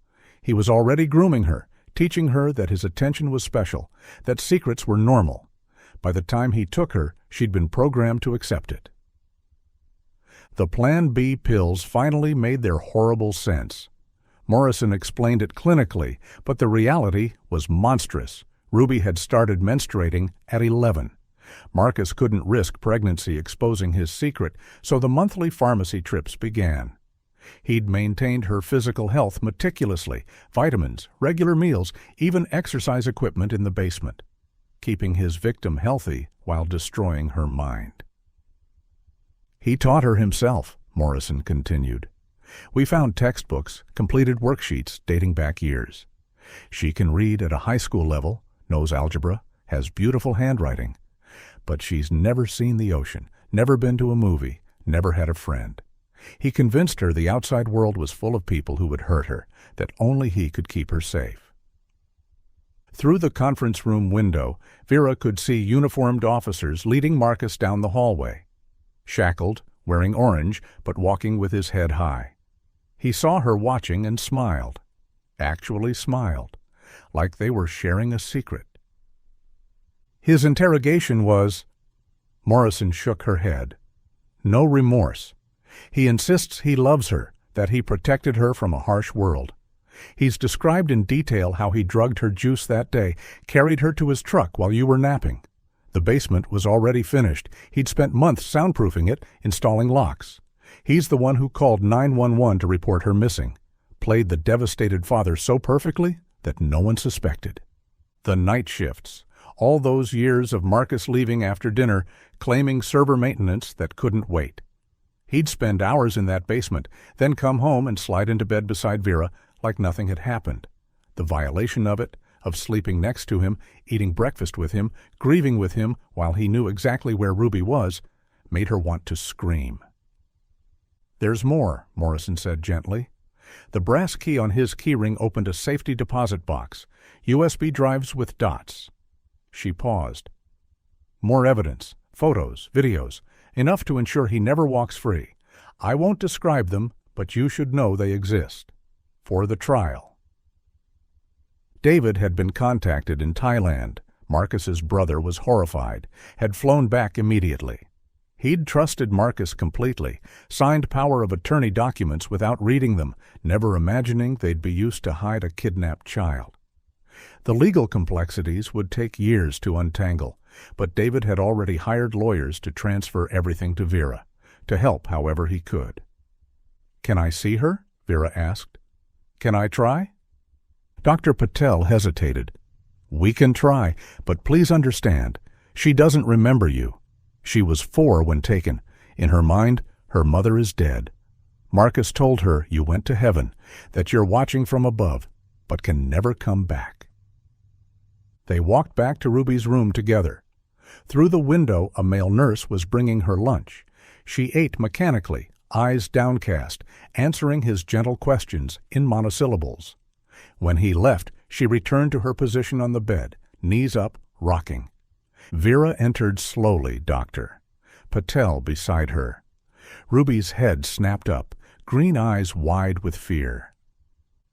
He was already grooming her, teaching her that his attention was special, that secrets were normal. By the time he took her, she'd been programmed to accept it." The Plan B pills finally made their horrible sense. Morrison explained it clinically, but the reality was monstrous. Ruby had started menstruating at 11. Marcus couldn't risk pregnancy exposing his secret, so the monthly pharmacy trips began. He'd maintained her physical health meticulously, vitamins, regular meals, even exercise equipment in the basement, keeping his victim healthy while destroying her mind. "He taught her himself," Morrison continued. "We found textbooks, completed worksheets dating back years. She can read at a high school level, knows algebra, has beautiful handwriting. But she's never seen the ocean, never been to a movie, never had a friend. He convinced her the outside world was full of people who would hurt her, that only he could keep her safe." Through the conference room window, Vera could see uniformed officers leading Marcus down the hallway. Shackled, wearing orange, but walking with his head high. He saw her watching and smiled. Actually smiled, like they were sharing a secret. His interrogation was— Morrison shook her head. "No remorse. He insists he loves her, that he protected her from a harsh world. He's described in detail how he drugged her juice that day, carried her to his truck while you were napping. The basement was already finished. He'd spent months soundproofing it, installing locks. He's the one who called 911 to report her missing. Played the devastated father so perfectly that no one suspected. The night shifts. All those years of Marcus leaving after dinner, claiming server maintenance that couldn't wait. He'd spend hours in that basement, then come home and slide into bed beside Vera like nothing had happened. The violation of it, of sleeping next to him, eating breakfast with him, grieving with him while he knew exactly where Ruby was, made her want to scream. "There's more," Morrison said gently. The brass key on his keyring opened a safety deposit box, USB drives with dots. She paused. "More evidence, photos, videos, enough to ensure he never walks free. I won't describe them, but you should know they exist. For the trial." David had been contacted in Thailand. Marcus's brother was horrified, had flown back immediately. He'd trusted Marcus completely, signed power of attorney documents without reading them, never imagining they'd be used to hide a kidnapped child. The legal complexities would take years to untangle, but David had already hired lawyers to transfer everything to Vera, to help however he could. "Can I see her?" Vera asked. "Can I try?" Dr. Patel hesitated. "We can try, but please understand, she doesn't remember you. She was 4 when taken. In her mind, her mother is dead. Marcus told her you went to heaven, that you're watching from above, but can never come back." They walked back to Ruby's room together. Through the window, a male nurse was bringing her lunch. She ate mechanically, eyes downcast, answering his gentle questions in monosyllables. When he left, she returned to her position on the bed, knees up, rocking. Vera entered slowly, Doctor. Patel beside her. Ruby's head snapped up, green eyes wide with fear.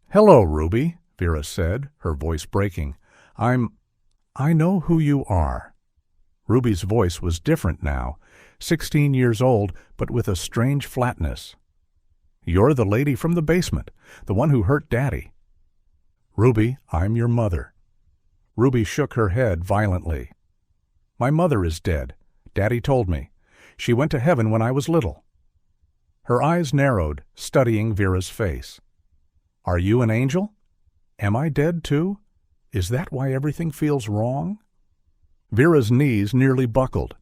"Hello, Ruby," Vera said, her voice breaking. I know who you are." Ruby's voice was different now, 16 years old, but with a strange flatness. "You're the lady from the basement, the one who hurt Daddy." "Ruby, I'm your mother." Ruby shook her head violently. "My mother is dead. Daddy told me. She went to heaven when I was little." Her eyes narrowed, studying Vera's face. "Are you an angel? Am I dead too? Is that why everything feels wrong?" Vera's knees nearly buckled.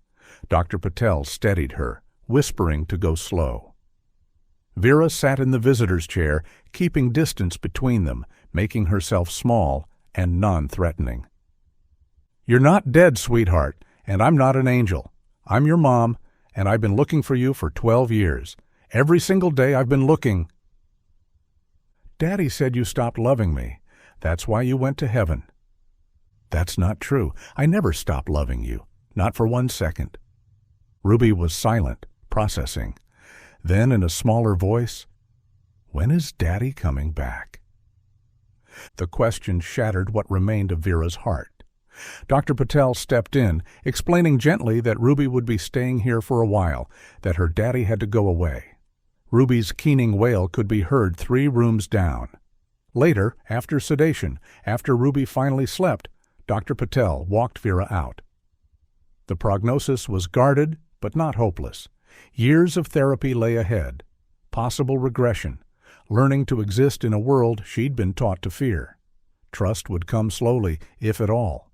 Dr. Patel steadied her, whispering to go slow. Vera sat in the visitor's chair, keeping distance between them, making herself small and non-threatening. "You're not dead, sweetheart, and I'm not an angel. I'm your mom, and I've been looking for you for 12 years. Every single day I've been looking." "Daddy said you stopped loving me. That's why you went to heaven." "That's not true. I never stopped loving you. Not for 1 second." Ruby was silent, processing. Then, in a smaller voice, "When is Daddy coming back?" The question shattered what remained of Vera's heart. Dr. Patel stepped in, explaining gently that Ruby would be staying here for a while, that her daddy had to go away. Ruby's keening wail could be heard 3 rooms down. Later, after sedation, after Ruby finally slept, Dr. Patel walked Vera out. The prognosis was guarded, but not hopeless. Years of therapy lay ahead. Possible regression. Learning to exist in a world she'd been taught to fear. Trust would come slowly, if at all.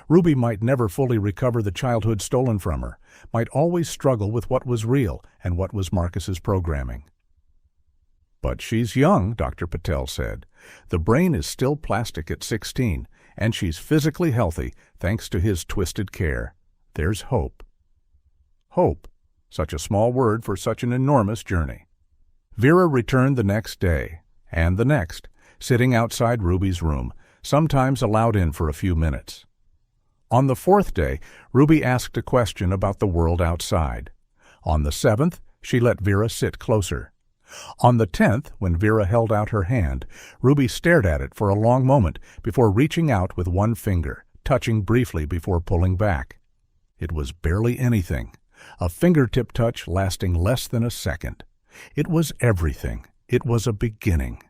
Ruby might never fully recover the childhood stolen from her, might always struggle with what was real and what was Marcus's programming. "But she's young," Dr. Patel said. "The brain is still plastic at 16, and she's physically healthy thanks to his twisted care. There's hope." Hope. Such a small word for such an enormous journey. Vera returned the next day, and the next, sitting outside Ruby's room, sometimes allowed in for a few minutes. On the 4th day, Ruby asked a question about the world outside. On the 7th, she let Vera sit closer. On the 10th, when Vera held out her hand, Ruby stared at it for a long moment before reaching out with one finger, touching briefly before pulling back. It was barely anything, a fingertip touch lasting less than a second. It was everything. It was a beginning.